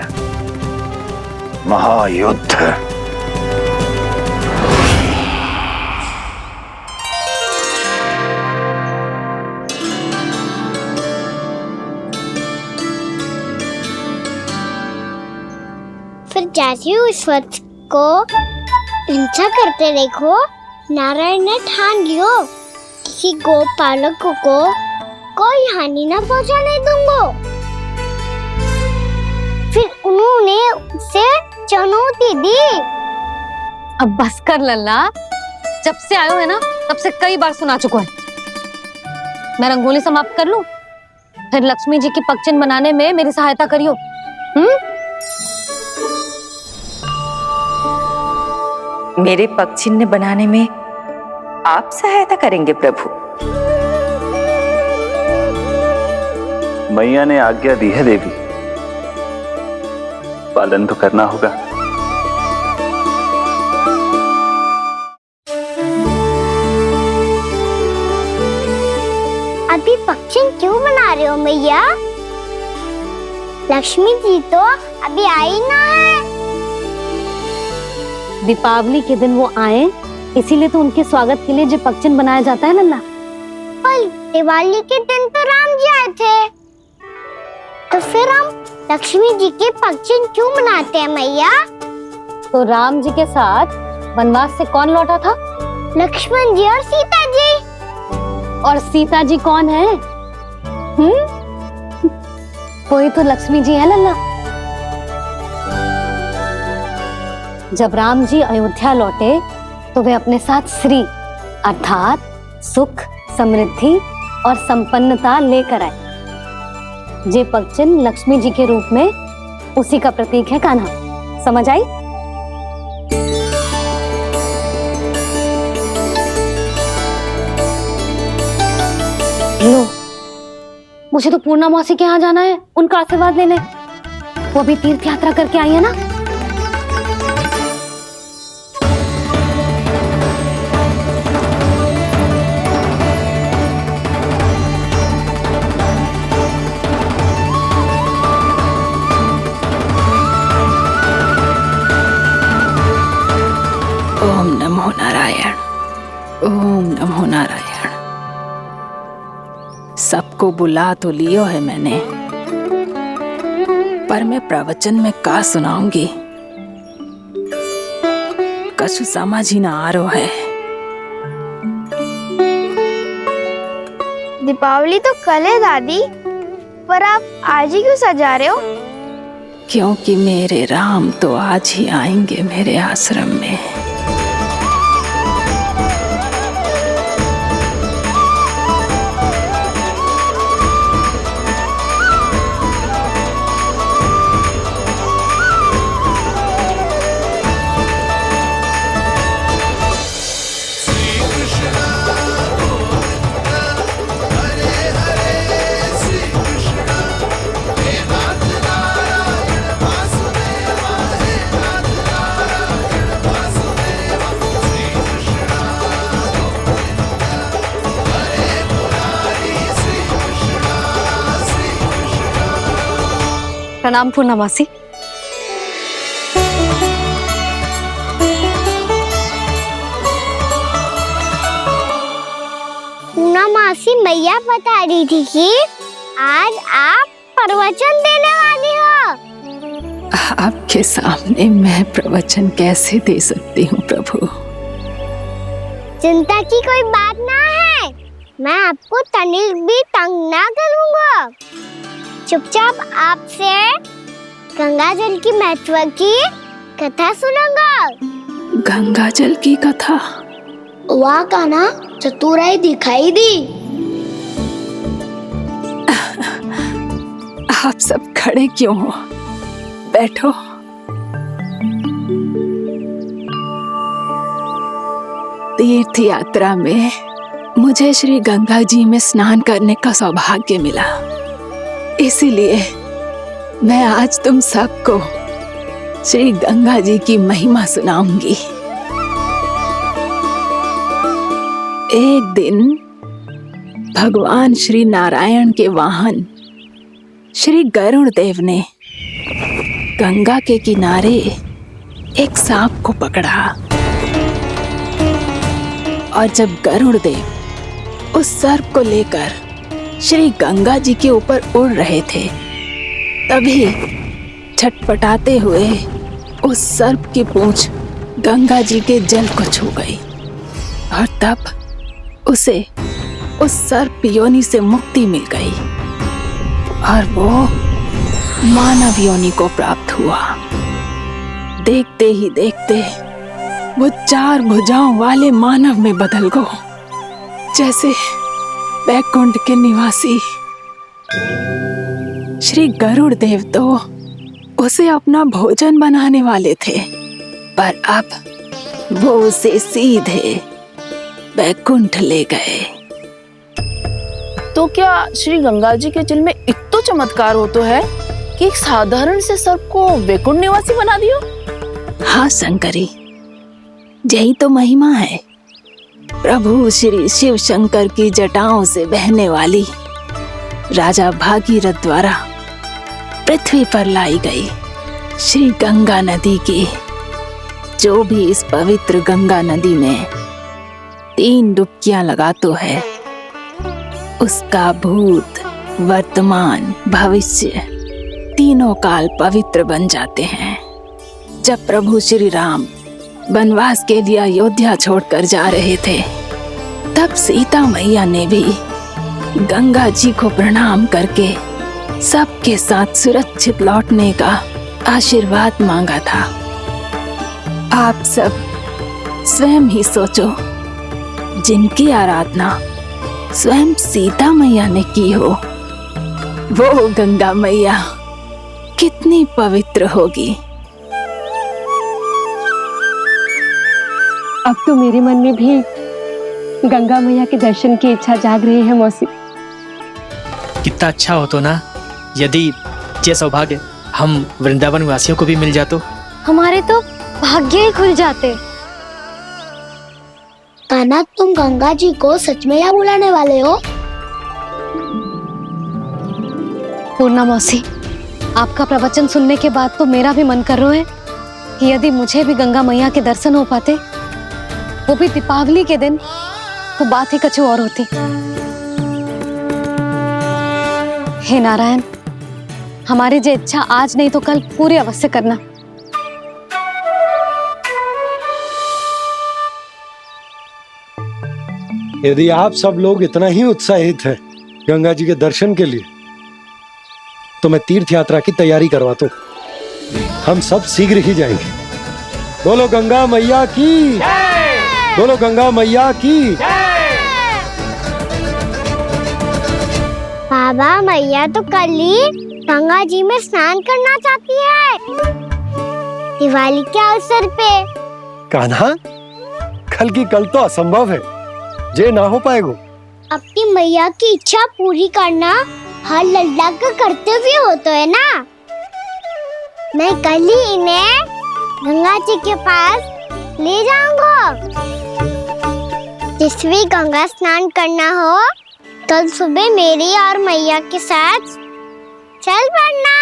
महायुद्ध। फिर जैसे ही उस वत्स को हिंसा करते देखो, नारायण ने ठान लियो किसी गोपालक को कोई हानि न पहुंचाने दूंगा। फिर उन्होंने उसे चुनौती दी। अब बस कर लल्ला, जब से आयो है ना तब से कई बार सुना चुका है। मैं रंगोली समाप्त कर लूं, फिर लक्ष्मी जी की पगचिन बनाने में मेरी सहायता करियो। मेरे पगचिन्ह बनाने में आप सहायता करेंगे प्रभु? मैया ने आज्ञा दी है देवी, पालन तो करना होगा। अभी पक्षी क्यों बना रहे हो मैया? लक्ष्मी जी तो अभी आई ना है। दीपावली के दिन वो आए, इसीलिए तो उनके स्वागत के लिए जो पगचिन बनाया जाता है लल्ला। कल दिवाली के दिन तो राम जी आए थे, तो फिर हम लक्ष्मी जी के पगचिन क्यों मनाते हैं मैया? तो राम जी के साथ वनवास से कौन लौटा था? लक्ष्मण जी और सीता जी। और सीता जी कौन है? कोई तो लक्ष्मी जी है लल्ला। जब राम जी अयोध्या लौटे तो वे अपने साथ श्री अर्थात सुख, समृद्धि और संपन्नता लेकर आए। जे पगचिन लक्ष्मी जी के रूप में उसी का प्रतीक है कान्हा। समझ आई? लो, मुझे तो पूर्णा मौसी के यहाँ जाना है, उनका आशीर्वाद लेने। वो भी तीर्थ यात्रा करके आई है ना। ओम नमो नारायण। सबको बुला तो लियो है मैंने, पर मैं प्रवचन में का सुनाऊंगी, कछु समझ ही ना आ रहा है। दीपावली तो कल है दादी, पर आप आज ही क्यों सजा रहे हो? क्योंकि मेरे राम तो आज ही आएंगे मेरे आश्रम में। प्रणाम पूर्णमासी। पूर्णमासी मैया बता रही थी कि आज आप प्रवचन देने वाली हो। आपके सामने मैं प्रवचन कैसे दे सकती हूँ प्रभु? चिंता की कोई बात ना है, मैं आपको तनिक भी तंग ना करूँगा। चुपचाप आपसे गंगा जल की महत्व की कथा सुनूंगा। गंगा जल की कथा? वाह कान्हा, चतुराई दिखाई दी। आप सब खड़े क्यों हो? बैठो। तीर्थ यात्रा में मुझे श्री गंगा जी में स्नान करने का सौभाग्य मिला, इसीलिए मैं आज तुम सबको श्री गंगा जी की महिमा सुनाऊंगी। एक दिन भगवान श्री नारायण के वाहन श्री गरुड़ देव ने गंगा के किनारे एक सांप को पकड़ा, और जब गरुड़ देव उस सर्प को लेकर श्री गंगा जी के ऊपर उड़ रहे थे, तभी छटपटाते हुए उस सर्प की पूंछ गंगा जी के जल को छू गई, और तब उसे उस सर्प योनि से मुक्ति मिल गई और वो मानव योनि को प्राप्त हुआ। देखते ही देखते वो 4 भुजाओं वाले मानव में बदल गो, जैसे बैकुंठ के निवासी। श्री गरुड़ देव तो उसे अपना भोजन बनाने वाले थे, पर अब वो उसे सीधे बैकुंठ ले गए। तो क्या श्री गंगा जी के जल में इतना चमत्कार हो तो है कि एक साधारण से सर्प को वैकुंठ निवासी बना दियो? हाँ शंकरी, यही तो महिमा है। प्रभु श्री शिव शंकर की जटाओं से बहने वाली राजा भागीरथ द्वारा पृथ्वी पर लाई गई श्री गंगा नदी की, जो भी इस पवित्र गंगा नदी में 3 डुबकियां लगातो है, उसका भूत, वर्तमान, भविष्य तीनों काल पवित्र बन जाते हैं। जब प्रभु श्री राम वनवास के लिए अयोध्या छोड़कर जा रहे थे, तब सीता मैया ने भी गंगा जी को प्रणाम करके सबके साथ सुरक्षित लौटने का आशीर्वाद मांगा था। आप सब स्वयं ही सोचो, जिनकी आराधना स्वयं सीता मैया ने की हो, वो गंगा मैया कितनी पवित्र होगी। अब तो मेरे मन में भी गंगा मैया के दर्शन की इच्छा जाग रही है मौसी। कितना अच्छा हो तो ना यदि ये सौभाग्य हम वृंदावन वासियों को भी मिल जातो। हमारे तो भाग्य ही खुल जाते। कान्हा, तुम गंगा जी को सच में यहाँ बुलाने वाले हो? पूर्णा मौसी, आपका प्रवचन सुनने के बाद तो मेरा भी मन कर रहा है कि यदि मुझे भी गंगा मैया के दर्शन हो पाते, वो भी दीपावली के दिन तो बात ही कुछ और होती। हे नारायण, हमारी जो इच्छा आज नहीं तो कल पूरी अवश्य करना। यदि आप सब लोग इतना ही उत्साहित हैं गंगा जी के दर्शन के लिए, तो मैं तीर्थ यात्रा की तैयारी करवाता हूँ। हम सब शीघ्र ही जाएंगे। बोलो गंगा मैया की, बोलो गंगा मैया की। बाबा, मैया तो कल ही गंगा जी में स्नान करना चाहती है, दिवाली के अवसर पे। कान्हा, कल की कल तो असंभव है, जे ना हो पाएगा। अपनी मैया की इच्छा पूरी करना हर लल्ला का कर्तव्य होता है ना। मैं कल ही इन्हें गंगा जी के पास ले जाऊंगा। जिस भी गंगा स्नान करना हो, कल सुबह मेरी और मैया के साथ चल पड़ना।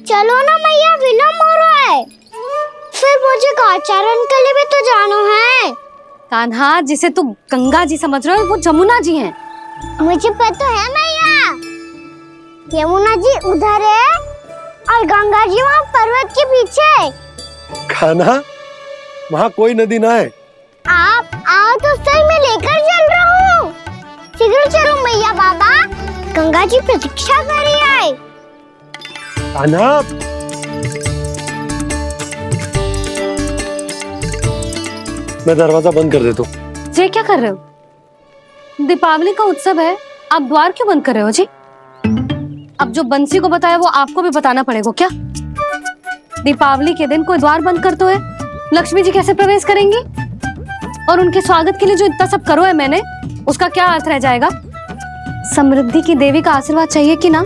चलो ना मैया, विलम्ब हो रहा है। फिर मुझे गौचारण के लिए भी तो जाना है। कान्हा, जिसे तू गंगा जी समझ रहे हो वो जमुना जी हैं। मुझे पता है मैया, यमुना जी उधर है और गंगा जी वहाँ पर्वत के पीछे। कान्हा, वहाँ कोई नदी ना है। आप आओ तो सही, मैं लेकर चल रहा हूँ। शीघ्र चलो मैया बाबा, गंगा जी प्रतीक्षा कर रही है। कान्हा, मैं दरवाजा बंद कर देता हूँ। जी क्या कर रहे हो? दीपावली का उत्सव है, आप द्वार क्यों बंद कर रहे हो जी? अब जो बंसी को बताया वो आपको भी बताना पड़ेगा क्या? दीपावली के दिन कोई द्वार बंद कर तो है, लक्ष्मी जी कैसे प्रवेश करेंगी? और उनके स्वागत के लिए जो इतना सब करो है मैंने, उसका क्या अर्थ रह जाएगा? समृद्धि की देवी का आशीर्वाद चाहिए कि ना?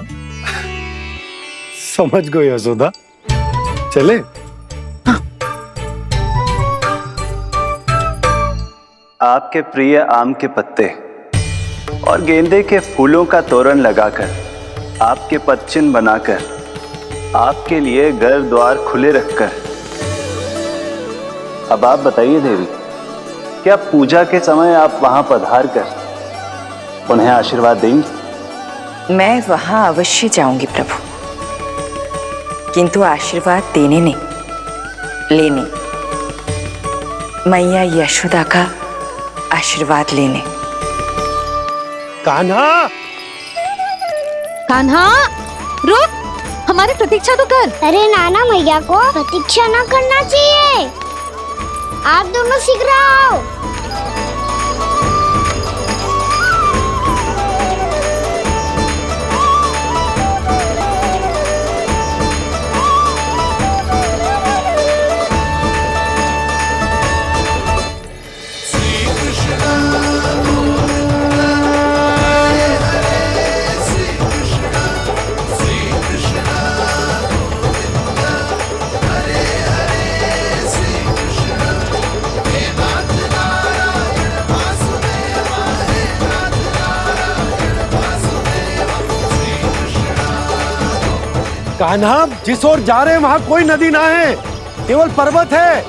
समझ गई यशोदा, चले। आपके प्रिय आम के पत्ते और गेंदे के फूलों का तोरण लगाकर, आपके पदचिन्ह बनाकर, आपके लिए घर द्वार खुले रखकर, अब आप बताइए देवी, क्या पूजा के समय आप वहां पधार कर उन्हें आशीर्वाद देंगी? मैं वहां अवश्य जाऊंगी प्रभु, किंतु आशीर्वाद देने नहीं, लेने, मैया यशोदा का आशीर्वाद लेने। कान्हा, कान्हा रुक, हमारी प्रतीक्षा तो कर। अरे नाना, मैया को प्रतीक्षा ना करना चाहिए। आप दोनों शीघ्र आओ। कान्हा, जिस ओर जा रहे हैं वहां कोई नदी ना है, केवल पर्वत है।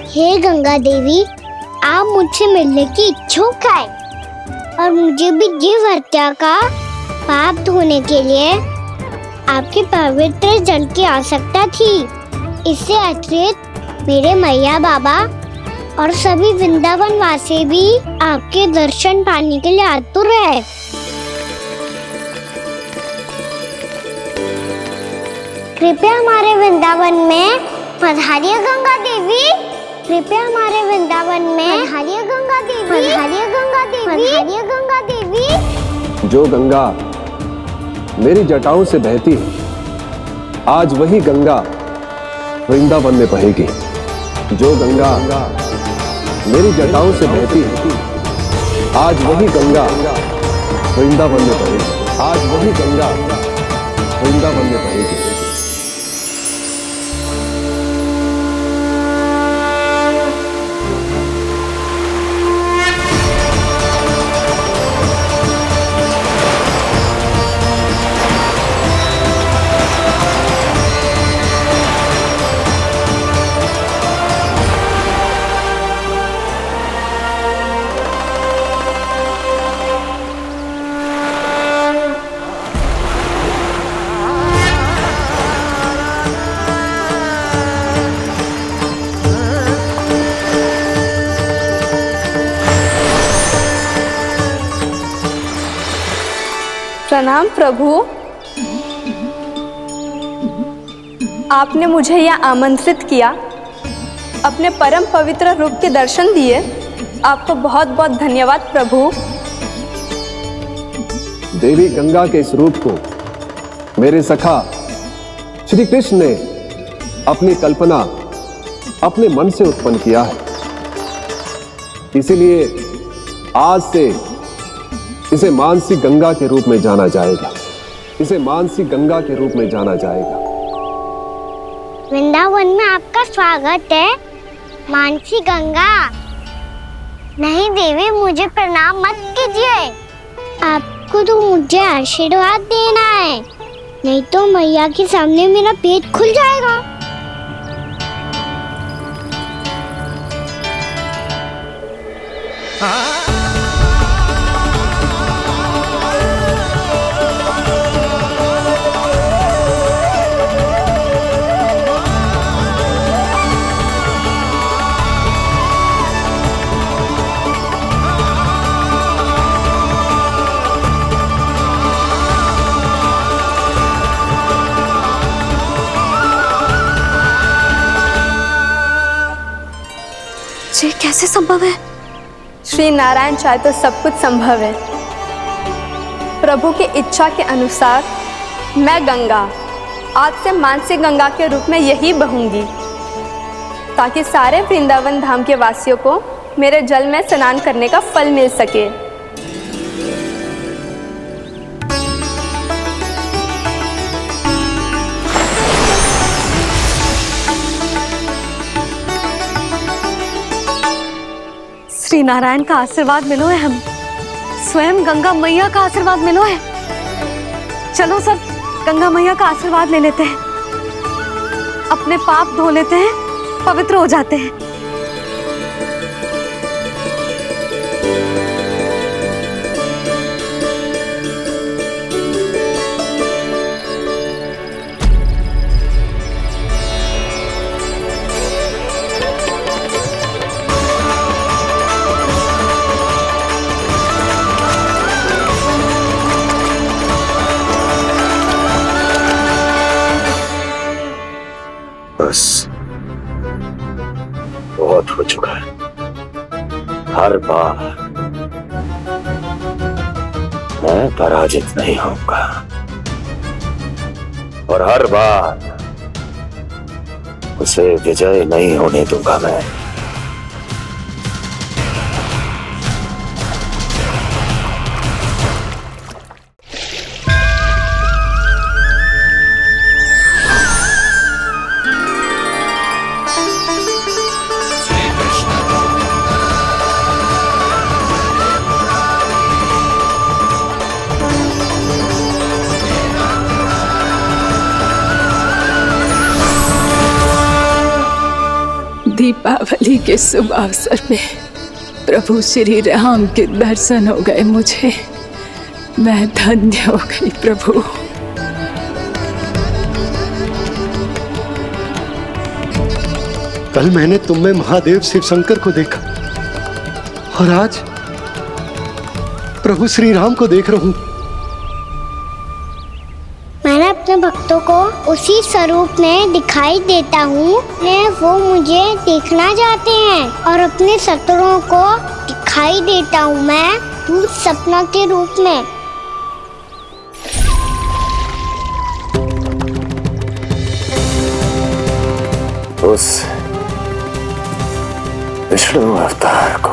हे गंगा देवी, आप मुझसे मिलने की इच्छुक है और मुझे भी जीव हत्या का पाप धोने के लिए आपके पवित्र जल की आवश्यकता थी। इससे अतिरिक्त मेरे मैया बाबा और सभी वृंदावन वासी भी आपके दर्शन पाने के लिए आतुर है। कृपया हमारे वृंदावन में पधारिए गंगा देवी। कृपया हमारे वृंदावन में पधारिए गंगा देवी। पधारिए गंगा देवी। पधारिए गंगा देवी। जो गंगा मेरी जटाओं से बहती है, आज वही गंगा वृंदावन में बहेगी। जो गंगा मेरी जटाओं से बहती है, आज वही गंगा वृंदावन में बहेगी। आज वही गंगा वृंदावन में बहेगी। प्रणाम प्रभु। आपने मुझे यहाँ आमंत्रित किया, अपने परम पवित्र रूप के दर्शन दिए। आपको बहुत बहुत धन्यवाद प्रभु। देवी गंगा के इस रूप को मेरे सखा श्री कृष्ण ने अपनी कल्पना अपने मन से उत्पन्न किया है। इसीलिए आज से इसे मानसी गंगा के रूप में जाना जाएगा। इसे मानसी गंगा के रूप में जाना जाएगा। वृंदावन में आपका स्वागत है मानसी गंगा। नहीं देवी, मुझे प्रणाम मत कीजिए। आपको तो मुझे आशीर्वाद देना है, नहीं तो मैया के सामने मेरा पेट खुल जाएगा। ये कैसे संभव है? श्री नारायण चाहे तो सब कुछ संभव है। प्रभु की इच्छा के अनुसार मैं गंगा आज से मानसी गंगा के रूप में यही बहूंगी, ताकि सारे वृंदावन धाम के वासियों को मेरे जल में स्नान करने का फल मिल सके। श्री नारायण का आशीर्वाद मिलो है, हम स्वयं गंगा मैया का आशीर्वाद मिलो है। चलो सब गंगा मैया का आशीर्वाद ले लेते हैं, अपने पाप धो लेते हैं, पवित्र हो जाते हैं। बस बहुत हो चुका है। हर बार मैं पराजित नहीं होऊंगा और हर बार उसे विजय नहीं होने दूंगा मैं। दीपावली के शुभ अवसर पे प्रभु श्री राम के दर्शन हो गए मुझे। मैं धन्य हो गई प्रभु। कल मैंने तुम में महादेव शिव शंकर को देखा और आज प्रभु श्री राम को देख रहा हूं। मैंने अपने भक्तों को उसी स्वरूप में दिखाई देता हूँ। वो मुझे देखना चाहते हैं और अपने शत्रुओं को दिखाई देता हूँ मैं भूत सपना के रूप में। उस विष्णु अवतार को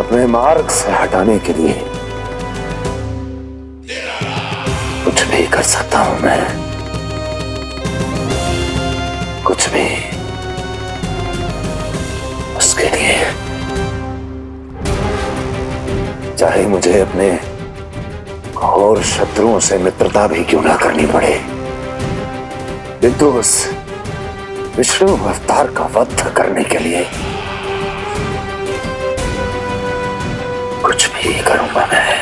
अपने मार्ग से हटाने के लिए कुछ भी कर सकता हूं मैं, कुछ भी। उसके लिए चाहे मुझे अपने और शत्रुओं से मित्रता भी क्यों ना करनी पड़े, किंतु उस विष्णु अवतार का वध करने के लिए कुछ भी करूंगा मैं।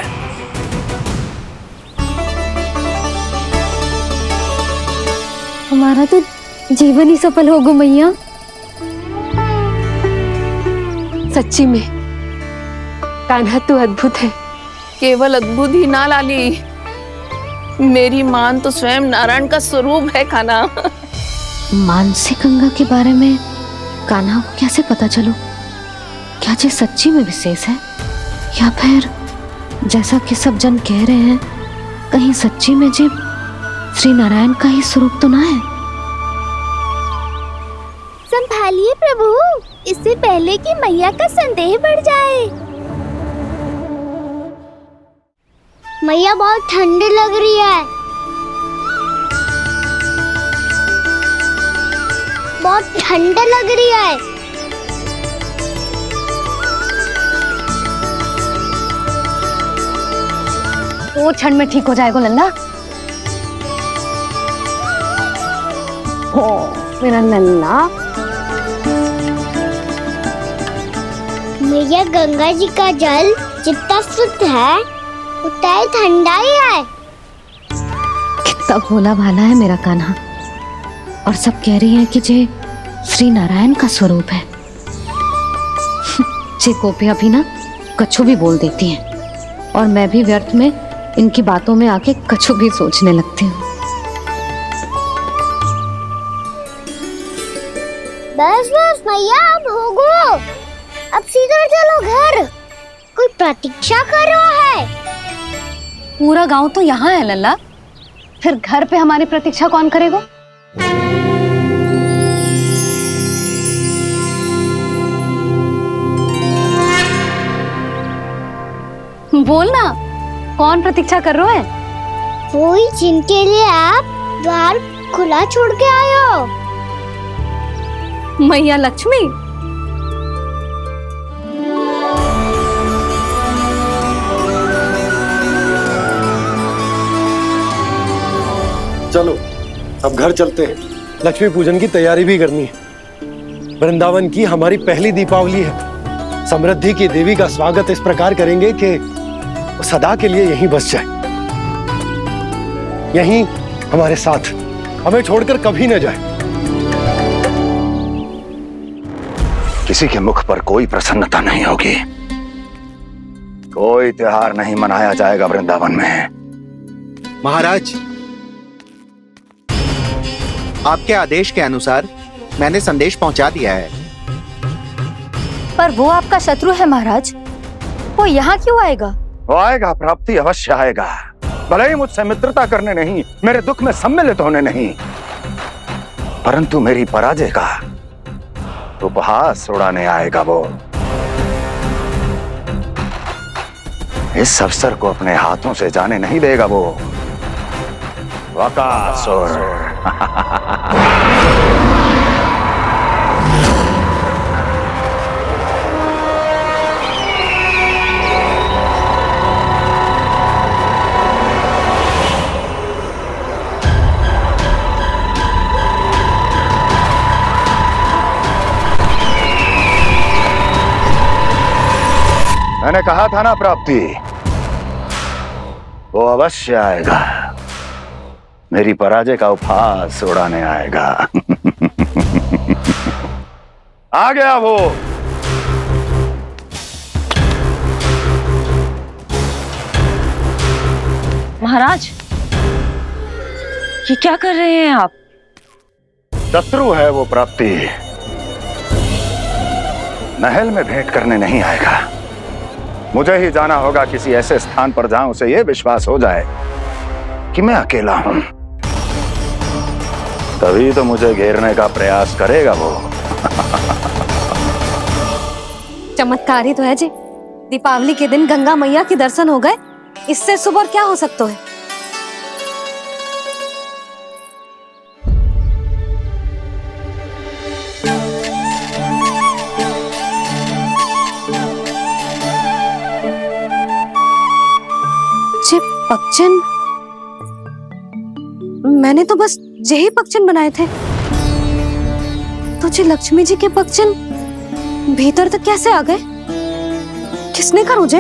हमारा तो जीवन ही सफल होगा मैया। सच्ची में कान्हा तू अद्भुत है। केवल अद्भुत ही ना लाली, मेरी मान तो स्वयं नारायण का स्वरूप है कान्हा। मानसी गंगा के बारे में कान्हा को कैसे पता चलो? क्या ये सच्ची में विशेष है, या फिर जैसा कि सब जन कह रहे हैं, कहीं सच्ची में जी श्री नारायण का ही स्वरूप तो ना है? संभालिए प्रभु, इससे पहले कि मैया का संदेह बढ़ जाए। मैया बहुत ठंडी लग रही है, बहुत ठंडी लग रही है। वो क्षण में ठीक हो जाएगा लल्ला। ओ मेरा लल्ला। मैया गंगा जी का जल जितना शुद्ध है उतना ही ठंडा ही है। कितना भोला भाला है मेरा कान्हा। और सब कह रही हैं कि ये श्री नारायण का स्वरूप है। ये गोपियां भी ना कछु भी बोल देती हैं, और मैं भी व्यर्थ में इनकी बातों में आके कछु भी सोचने लगती हूँ। बस बस मैया, अब हो गो, अब सीधा चलो घर। कोई प्रतीक्षा कर रहा है। पूरा गांव तो यहाँ है लल्ला, फिर घर पे हमारी प्रतीक्षा कौन करेगा? बोल ना, कौन प्रतीक्षा कर रहा है? वही जिनके लिए आप द्वार खुला छोड़ के आए हो। मैया लक्ष्मी। चलो अब घर चलते हैं, लक्ष्मी पूजन की तैयारी भी करनी है। वृंदावन की हमारी पहली दीपावली है। समृद्धि की देवी का स्वागत इस प्रकार करेंगे कि वो सदा के लिए यहीं बस जाए, यहीं हमारे साथ, हमें छोड़कर कभी न जाए। किसी के मुख पर कोई प्रसन्नता नहीं होगी, कोई त्योहार नहीं मनाया जाएगा वृंदावन में। महाराज, आपके आदेश के अनुसार मैंने संदेश पहुंचा दिया है। पर वो आपका शत्रु है महाराज, वो यहाँ क्यों आएगा? वो आएगा, प्राप्ति अवश्य आएगा। भले ही मुझसे मित्रता करने नहीं, मेरे दुख में सम्मिलित होने नहीं, परंतु मेरी पराजय का उपहास उड़ाने आएगा वो। इस अवसर को अपने हाथों से जाने नहीं देगा वो। वकासुर। मैंने कहा था ना प्राप्ति, वो अवश्य आएगा, मेरी पराजय का उपहास उड़ाने आएगा। आ गया वो। महाराज, ये क्या कर रहे हैं आप? शत्रु है वो प्राप्ति, महल में भेंट करने नहीं आएगा। मुझे ही जाना होगा किसी ऐसे स्थान पर जहां उसे यह विश्वास हो जाए कि मैं अकेला हूं, तभी तो मुझे घेरने का प्रयास करेगा वो। चमत्कार ही तो है जी, दीपावली के दिन गंगा मैया के दर्शन हो गए, इससे शुभ और क्या हो सकता है। जे पक्षन, मैंने तो बस यही पक्षन बनाए थे, तो जे लक्ष्मी जी के पक्षन भीतर तक कैसे आ गए? किसने कर मुझे?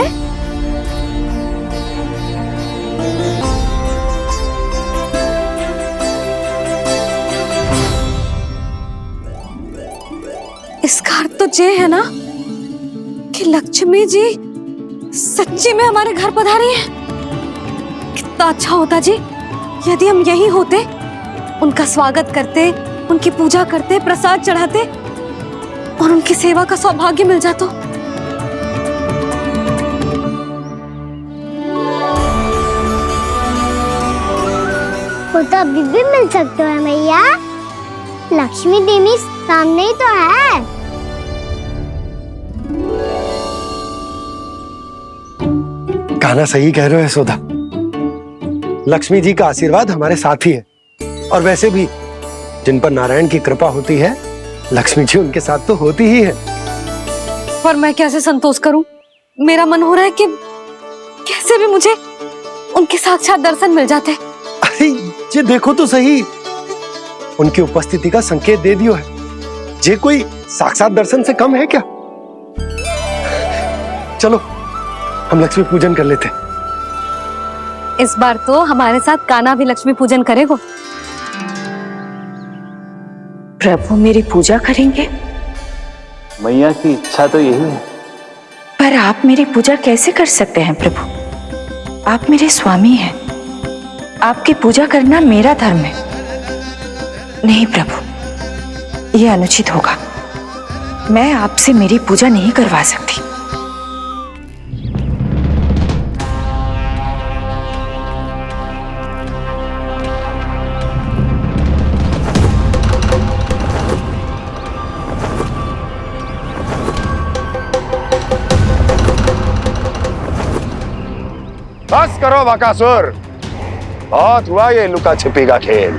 इसका अर्थ तो ये है ना कि लक्ष्मी जी सच्ची में हमारे घर पधारी है। कितना अच्छा होता जी यदि हम यहीं होते, उनका स्वागत करते, उनकी पूजा करते, प्रसाद चढ़ाते और उनकी सेवा का सौभाग्य मिल जाता। वो तो अभी भी मिल सकते हैं मैया, लक्ष्मी देवी सामने ही तो है। कान्हा सही कह रहे हो यशोदा, लक्ष्मी जी का आशीर्वाद हमारे साथ ही है। और वैसे भी जिन पर नारायण की कृपा होती है, लक्ष्मी जी उनके साथ तो होती ही है। पर मैं कैसे संतोष करूं? मेरा मन हो रहा है कि कैसे भी मुझे उनके साक्षात दर्शन मिल जाते। अरे ये देखो तो सही, उनकी उपस्थिति का संकेत दे दियो है। ये कोई साक्षात दर्शन से कम है क्या? चलो हम लक्ष्मी पूजन कर लेते। इस बार तो हमारे साथ कान्हा भी लक्ष्मी पूजन करेगा। प्रभु मेरी पूजा करेंगे? मैया की इच्छा तो यही है। पर आप मेरी पूजा कैसे कर सकते हैं प्रभु? आप मेरे स्वामी हैं, आपकी पूजा करना मेरा धर्म है। नहीं प्रभु, यह अनुचित होगा। मैं आपसे मेरी पूजा नहीं करवा सकती। बस करो बकासुर, बहुत हुआ ये लुका छिपी का खेल।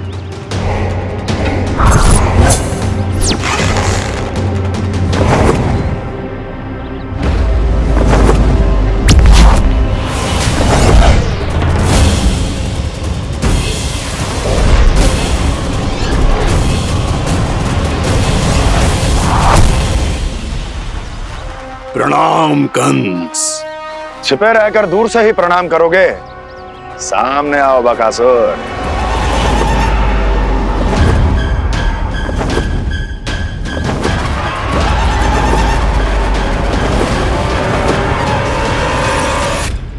प्रणाम कंस। छिपे रहकर दूर से ही प्रणाम करोगे? सामने आओ बकासुर।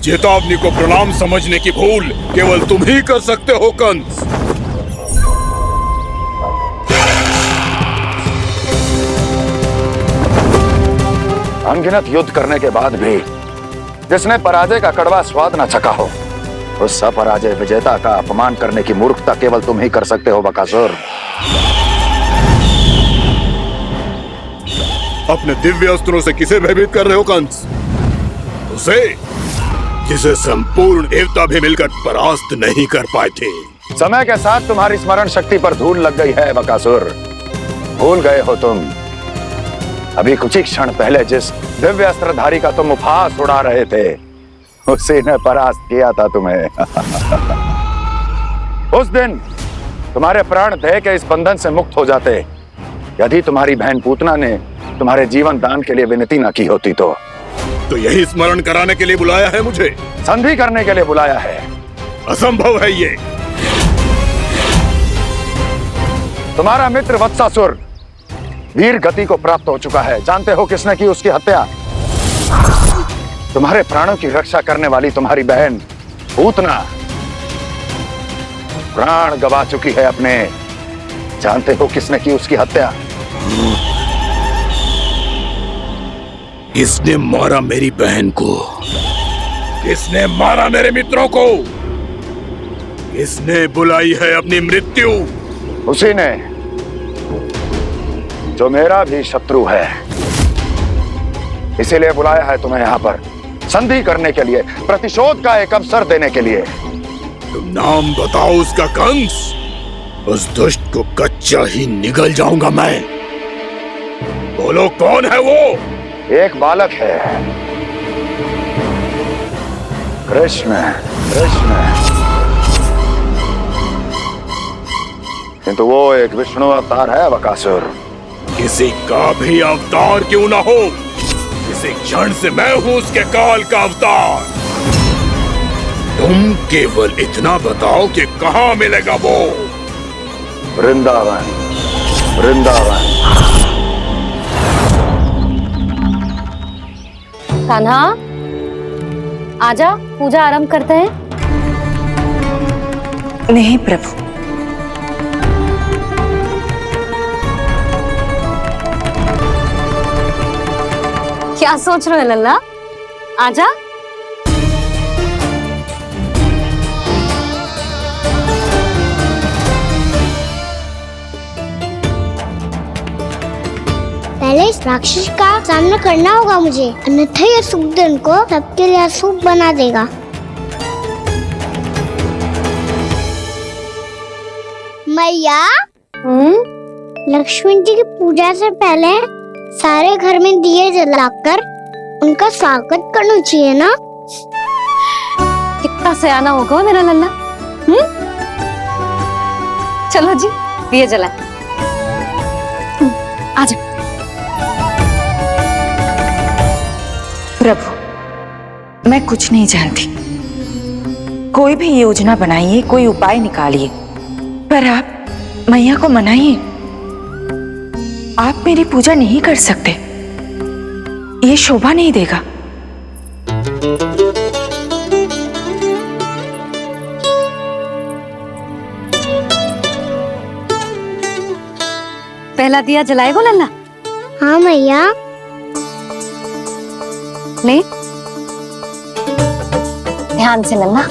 चेतावनी को प्रणाम समझने की भूल केवल तुम ही कर सकते हो कंस। अनगिनत युद्ध करने के बाद भी जिसने पराजय का कड़वा स्वाद न चखा हो, उस अपराजय विजेता का अपमान करने की मूर्खता केवल तुम ही कर सकते हो बकासुर। अपने दिव्य अस्त्रों से किसे भयभीत कर रहे हो कंस? उसे जिसे संपूर्ण देवता भी मिलकर परास्त नहीं कर पाए थे। समय के साथ तुम्हारी स्मरण शक्ति पर धूल लग गई है बकासुर। भूल गए हो तुम अभी कुछ ही क्षण पहले जिस दिव्य अस्त्रधारी का तुम उपहास उड़ा रहे थे, उसी ने परास्त किया था तुम्हें। उस दिन तुम्हारे प्राण दे के इस बंधन से मुक्त हो जाते यदि तुम्हारी बहन पूतना ने तुम्हारे जीवन दान के लिए विनती न की होती तो यही स्मरण कराने के लिए बुलाया है मुझे? संधि करने के लिए बुलाया है। असंभव है ये। तुम्हारा मित्र वत्सासुर वीर गति को प्राप्त हो चुका है। जानते हो किसने की उसकी हत्या? तुम्हारे प्राणों की रक्षा करने वाली तुम्हारी बहन पूतना प्राण गवा चुकी है अपने। जानते हो किसने की उसकी हत्या? किसने मारा मेरी बहन को? किसने मारा मेरे मित्रों को? किसने बुलाई है अपनी मृत्यु? उसी ने जो मेरा भी शत्रु है। इसीलिए बुलाया है तुम्हें यहाँ पर। संधि करने के लिए, प्रतिशोध का एक अवसर देने के लिए। तुम नाम बताओ उसका कंस, उस दुष्ट को कच्चा ही निगल जाऊंगा मैं। बोलो कौन है वो? एक बालक है, कृष्ण। कृष्ण, किंतु वो एक विष्णु अवतार है बकासुर। किसी का भी अवतार क्यों ना हो, इसी क्षण से मैं हूं उसके काल का अवतार। तुम केवल इतना बताओ कि कहां मिलेगा वो? वृंदावन, वृंदावन। कान्हा, आजा, पूजा आरंभ करते हैं। नहीं प्रभु, क्या सोच रहे हो लल्ला? आजा। पहले इस राक्षस का सामना करना होगा मुझे, अन्यथा ये सुखदन को सबके लिए अशुभ बना देगा। मैया, लक्ष्मी जी की पूजा से पहले सारे घर में दिए जलाकर उनका स्वागत करना चाहिए ना? कितना सयाना होगा मेरा लल्ला। चलो जी, दिए जलाए। आजा। प्रभु, मैं कुछ नहीं जानती। कोई भी योजना बनाइए, कोई उपाय निकालिए, पर आप मैया को मनाइए। आप मेरी पूजा नहीं कर सकते, ये शोभा नहीं देगा। पहला दिया जलाएगो लल्ला? हाँ मैया। ले, ध्यान से लल्ला।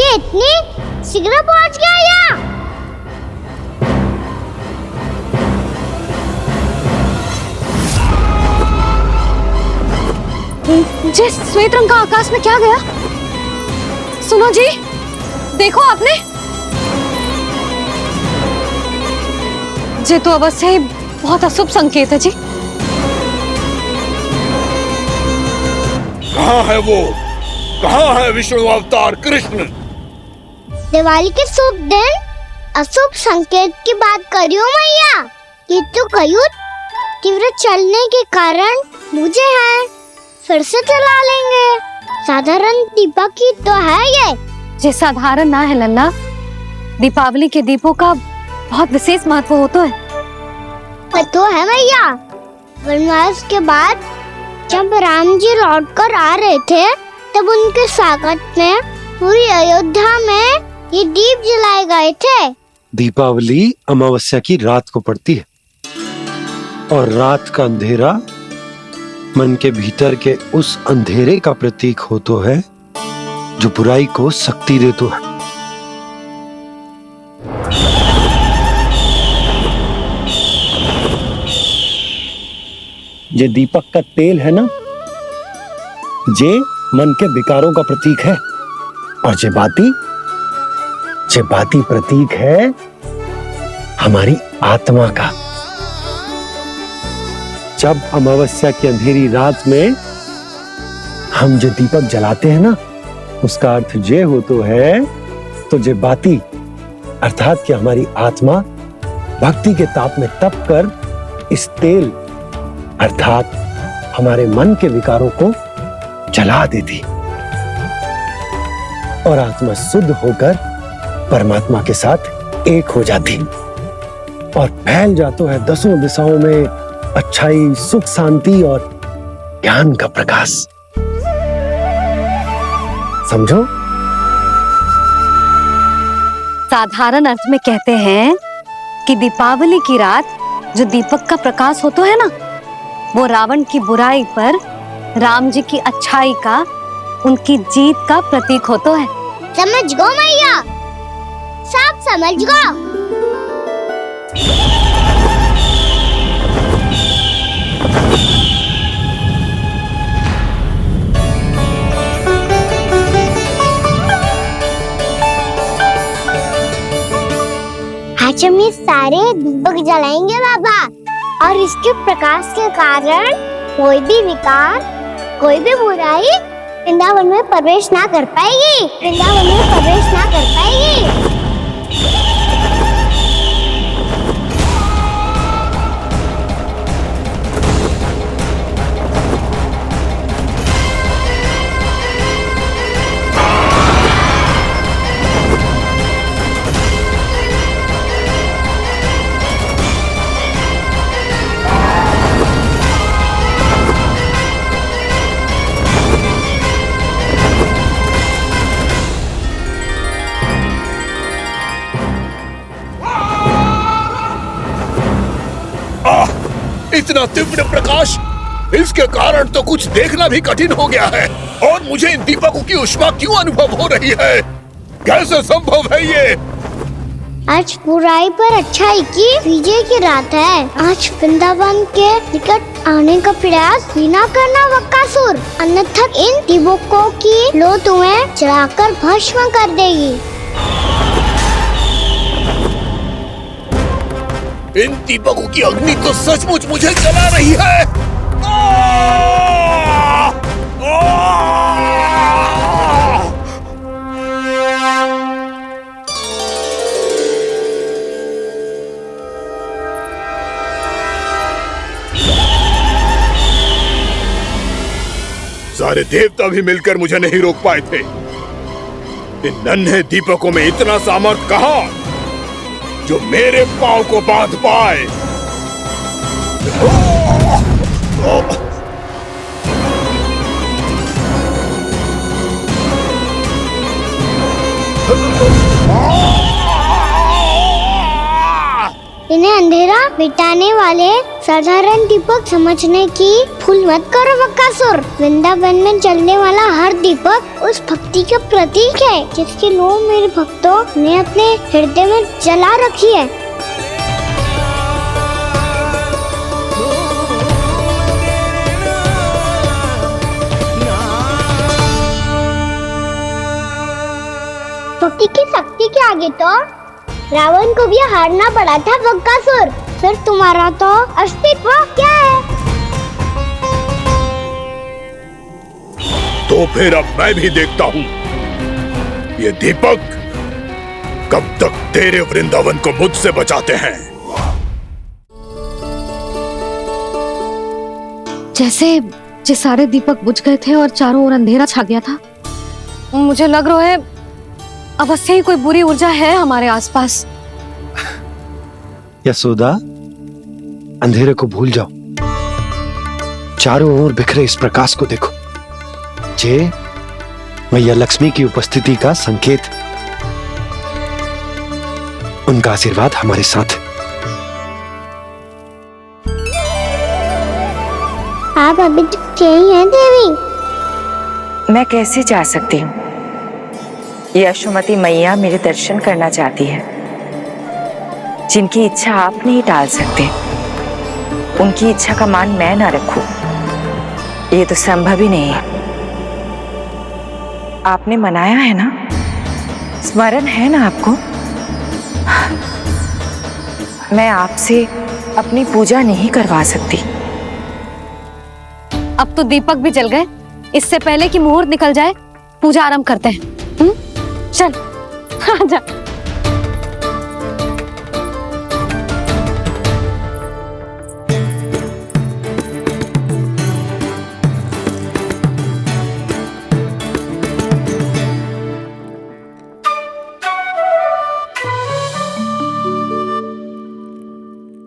इतनी शीघ्र पहुंच गया यहाँ? जी, श्वेत रंग का आकाश में क्या गया? सुनो जी, देखो आपने। जी तो अवश्य ही बहुत अशुभ संकेत है जी। कहाँ है वो? कहाँ है विष्णु अवतार कृष्ण? दिवाली के शुभ दिन अशुभ संकेत की बात कर रही हूँ मैया। ये तो कयूत तीव्र चलने के कारण मुझे है, फिर से चला लेंगे। साधारण दीपक ही तो है ये साधारण ना है लल्ला, दीपावली के दीपों का बहुत विशेष महत्व होता है। तो है मैया, वनवास के बाद जब राम जी लौट कर आ रहे थे तब उनके स्वागत में पूरी अयोध्या में ये दीप जलाए गए थे। दीपावली अमावस्या की रात को पड़ती है और रात का अंधेरा मन के भीतर के उस अंधेरे का प्रतीक हो तो है जो बुराई को शक्ति दे तो है। ये दीपक का तेल है ना, जे मन के विकारों का प्रतीक है, और जे बाती ये बाती प्रतीक है हमारी आत्मा का। जब अमावस्या की अंधेरी रात में हम जो दीपक जलाते हैं ना, उसका अर्थ ये हो तो है, तो जे बाती अर्थात कि हमारी आत्मा भक्ति के ताप में तप कर इस तेल अर्थात हमारे मन के विकारों को जला देती और आत्मा शुद्ध होकर परमात्मा के साथ एक हो जाती और फैल जाता है दसों दिशाओं में अच्छाई, सुख, शांति और ज्ञान का प्रकाश। समझो? साधारण अर्थ में कहते हैं कि दीपावली की रात जो दीपक का प्रकाश होता है ना, वो रावण की बुराई पर राम जी की अच्छाई का, उनकी जीत का प्रतीक होता है। समझ गो मैया, सब समझ गो। आज हम ये सारे दीपक जलाएंगे बाबा, और इसके प्रकाश के कारण कोई भी विकार, कोई भी बुराई वृंदावन में प्रवेश ना कर पाएगी, वृंदावन में प्रवेश ना कर पाएगी। इतना तीव्र प्रकाश, इसके कारण तो कुछ देखना भी कठिन हो गया है। और मुझे इन दीपकों की ऊष्मा क्यों अनुभव हो रही है? कैसे संभव है ये? आज बुराई पर अच्छाई की विजय की रात है। आज वृंदावन के निकट आने का प्रयास भी ना करना बकासुर, अन्यथा इन दीपकों की लो तुम्हें जलाकर भस्म कर देगी। इन दीपकों की अग्नि तो सचमुच मुझे जला रही है। सारे देवता भी मिलकर मुझे नहीं रोक पाए थे। इन नन्हे दीपकों में इतना सामर्थ्य कहां जो मेरे पांव को बांध पाए। इन्हें अंधेरा मिटाने वाले साधारण दीपक समझने की भूल मत करो बकासुर। वृंदावन में जलने वाला हर दीपक उस भक्ति का प्रतीक है जिसकी लो मेरे भक्तों ने अपने हृदय में जला रखी है। भक्ति की शक्ति के आगे तो रावण को भी हारना पड़ा था बकासुर। फिर तुम्हारा तो अस्तित्व क्या है? तो फिर अब मैं भी देखता हूँ ये दीपक कब तक तेरे वृंदावन को मुझसे बचाते हैं। जैसे ये सारे दीपक बुझ गए थे और चारों ओर अंधेरा छा गया था, मुझे लग रहा है अवश्य ही कोई बुरी ऊर्जा है हमारे आसपास। यशोदा, अंधेरे को भूल जाओ, चारों ओर बिखरे इस प्रकाश को देखो। जे मैया लक्ष्मी की उपस्थिति का संकेत, उनका आशीर्वाद हमारे साथ। आप अभी तक यही हैं देवी? मैं कैसे जा सकती हूँ? यशोमती मैया मेरे दर्शन करना चाहती है। जिनकी इच्छा आप नहीं टाल सकते, उनकी इच्छा का मान मैं ना रखूं, ये तो संभव ही नहीं है। आपने मनाया है ना स्मरण है ना आपको? मैं आपसे अपनी पूजा नहीं करवा सकती। अब तो दीपक भी जल गए। इससे पहले कि मुहूर्त निकल जाए पूजा आरंभ करते हैं। चल आजा।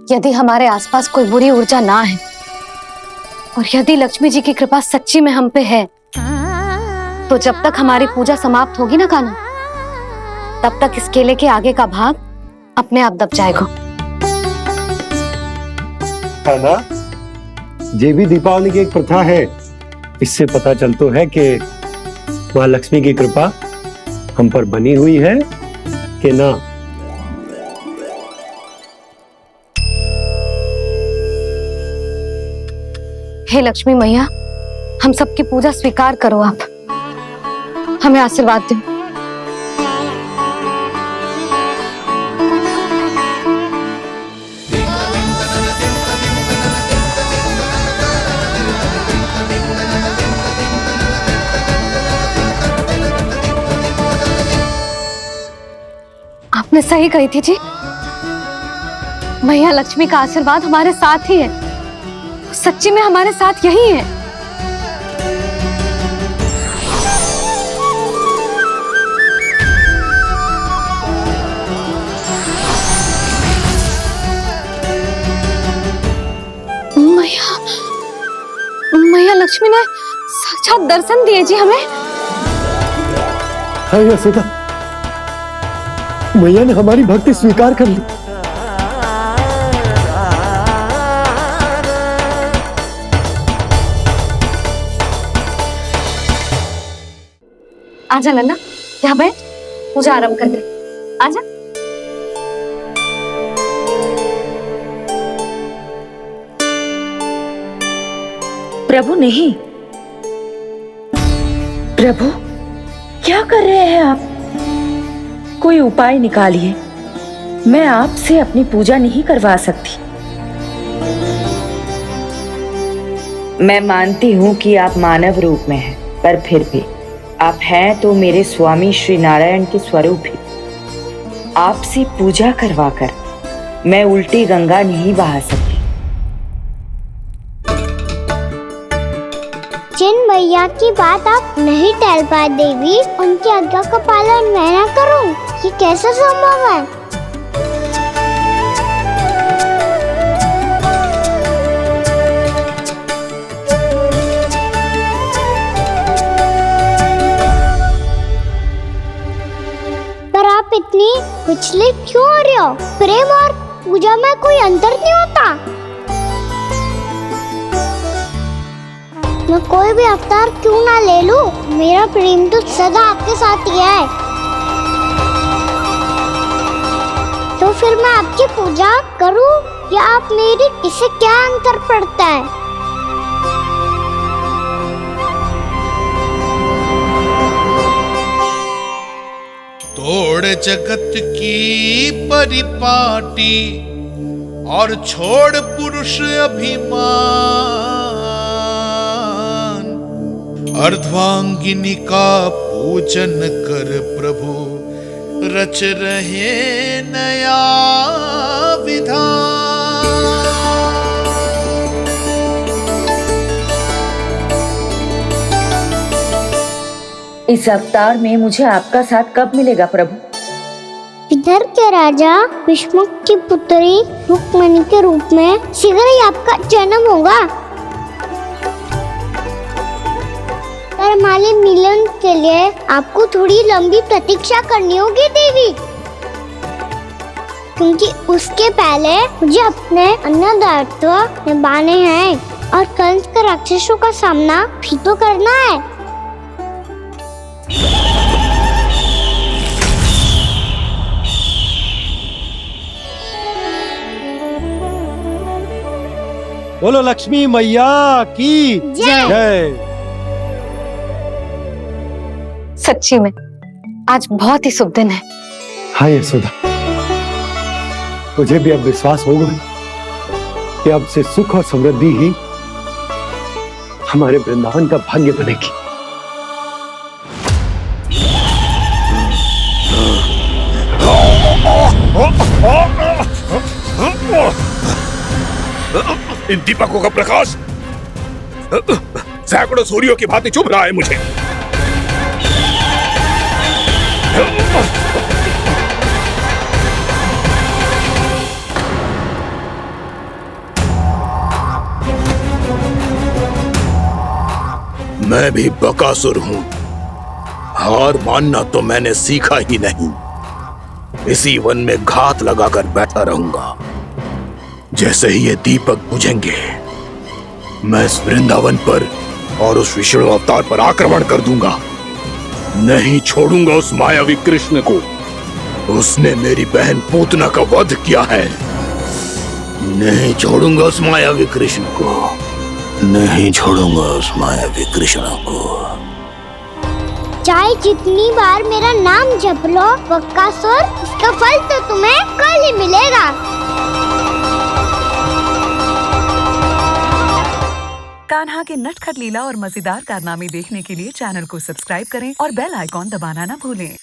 यदि हमारे आसपास कोई बुरी ऊर्जा ना है और यदि लक्ष्मी जी की कृपा सच्ची में हम पे है, तो जब तक हमारी पूजा समाप्त होगी ना कान्हा, तब तक इस केले के आगे का भाग अपने आप दब जाएगा। कान्हा, ये भी दीपावली की एक प्रथा है। इससे पता चलता है कि माँ लक्ष्मी की कृपा हम पर बनी हुई है कि ना। हे लक्ष्मी मैया, हम सबकी पूजा स्वीकार करो। आप हमें आशीर्वाद दो। आपने सही कही थी जी। मैया लक्ष्मी का आशीर्वाद हमारे साथ ही है। सच्ची में हमारे साथ यही है। मैया लक्ष्मी ने साक्षात दर्शन दिए जी हमें। हाँ यशोदा, मैया ने हमारी भक्ति स्वीकार कर ली। आजा नन्ना, यहाँ बैठ, पूजा आरंभ कर दे। आजा। प्रभु नहीं। प्रभु क्या कर रहे हैं आप? कोई उपाय निकालिए। मैं आपसे अपनी पूजा नहीं करवा सकती। मैं मानती हूँ कि आप मानव रूप में हैं, पर फिर भी आप हैं तो मेरे स्वामी श्री नारायण के स्वरूप ही। आपसे पूजा करवाकर मैं उल्टी गंगा नहीं बहा सकती। जिन भैया की बात आप नहीं टल पाए देवी, उनकी आज्ञा का पालन मैं ना करूं, ये कैसे संभव है? पर आप इतनी विचलित क्यों हो रहे हो? प्रेम और पूजा में कोई अंतर नहीं होता। मैं कोई भी अवतार क्यों ना ले लूं, मेरा प्रेम तो सदा आपके साथ ही है। तो फिर मैं आपकी पूजा करूं या आप मेरी, इससे क्या अंतर पड़ता है? तोड़ जगत की परिपाटी और छोड़ पुरुष अभिमान, अर्धांगिनी का पूजन कर प्रभु रच रहे नया विधान। इस अवतार में मुझे आपका साथ कब मिलेगा प्रभु? इधर के राजा भीष्मक की पुत्री रुक्मणी के रूप में शीघ्र ही आपका जन्म होगा। पर हमारे मिलन के लिए आपको थोड़ी लंबी प्रतीक्षा करनी होगी देवी, क्योंकि उसके पहले मुझे अपने अन्य दायित्व निभाने हैं और कंस के राक्षसों का सामना भी तो करना है। बोलो लक्ष्मी मैया की जय। सच्ची में आज बहुत ही शुभ दिन है। हाँ यशोदा, मुझे भी अब विश्वास हो गया कि अब से सुख और समृद्धि ही हमारे वृंदावन का भाग्य बनेगी। इन दीपकों का प्रकाश सैकड़ों सूर्यों की भांति चुभ रहा है मुझे। मैं भी बकासुर हूं, हार मानना तो मैंने सीखा ही नहीं। इसी वन में घात लगाकर बैठा रहूंगा। जैसे ही ये दीपक बुझेंगे, मैं इस वृंदावन पर और उस विष्णु अवतार पर आक्रमण कर दूंगा। नहीं छोड़ूंगा उस मायावी कृष्ण को। उसने मेरी बहन पूतना का वध किया है। नहीं छोड़ूंगा उस मायावी कृष्ण को। नहीं छोड़ूंगा उस मायावी कृष्ण को। चाहे जितनी बार मेरा नाम जप लो बकासुर, इसका फल तो तुम्हें कल ही मिलेगा। कान्हा के नटखट लीला और मजेदार कारनामे देखने के लिए चैनल को सब्सक्राइब करें और बेल आइकॉन दबाना ना भूलें।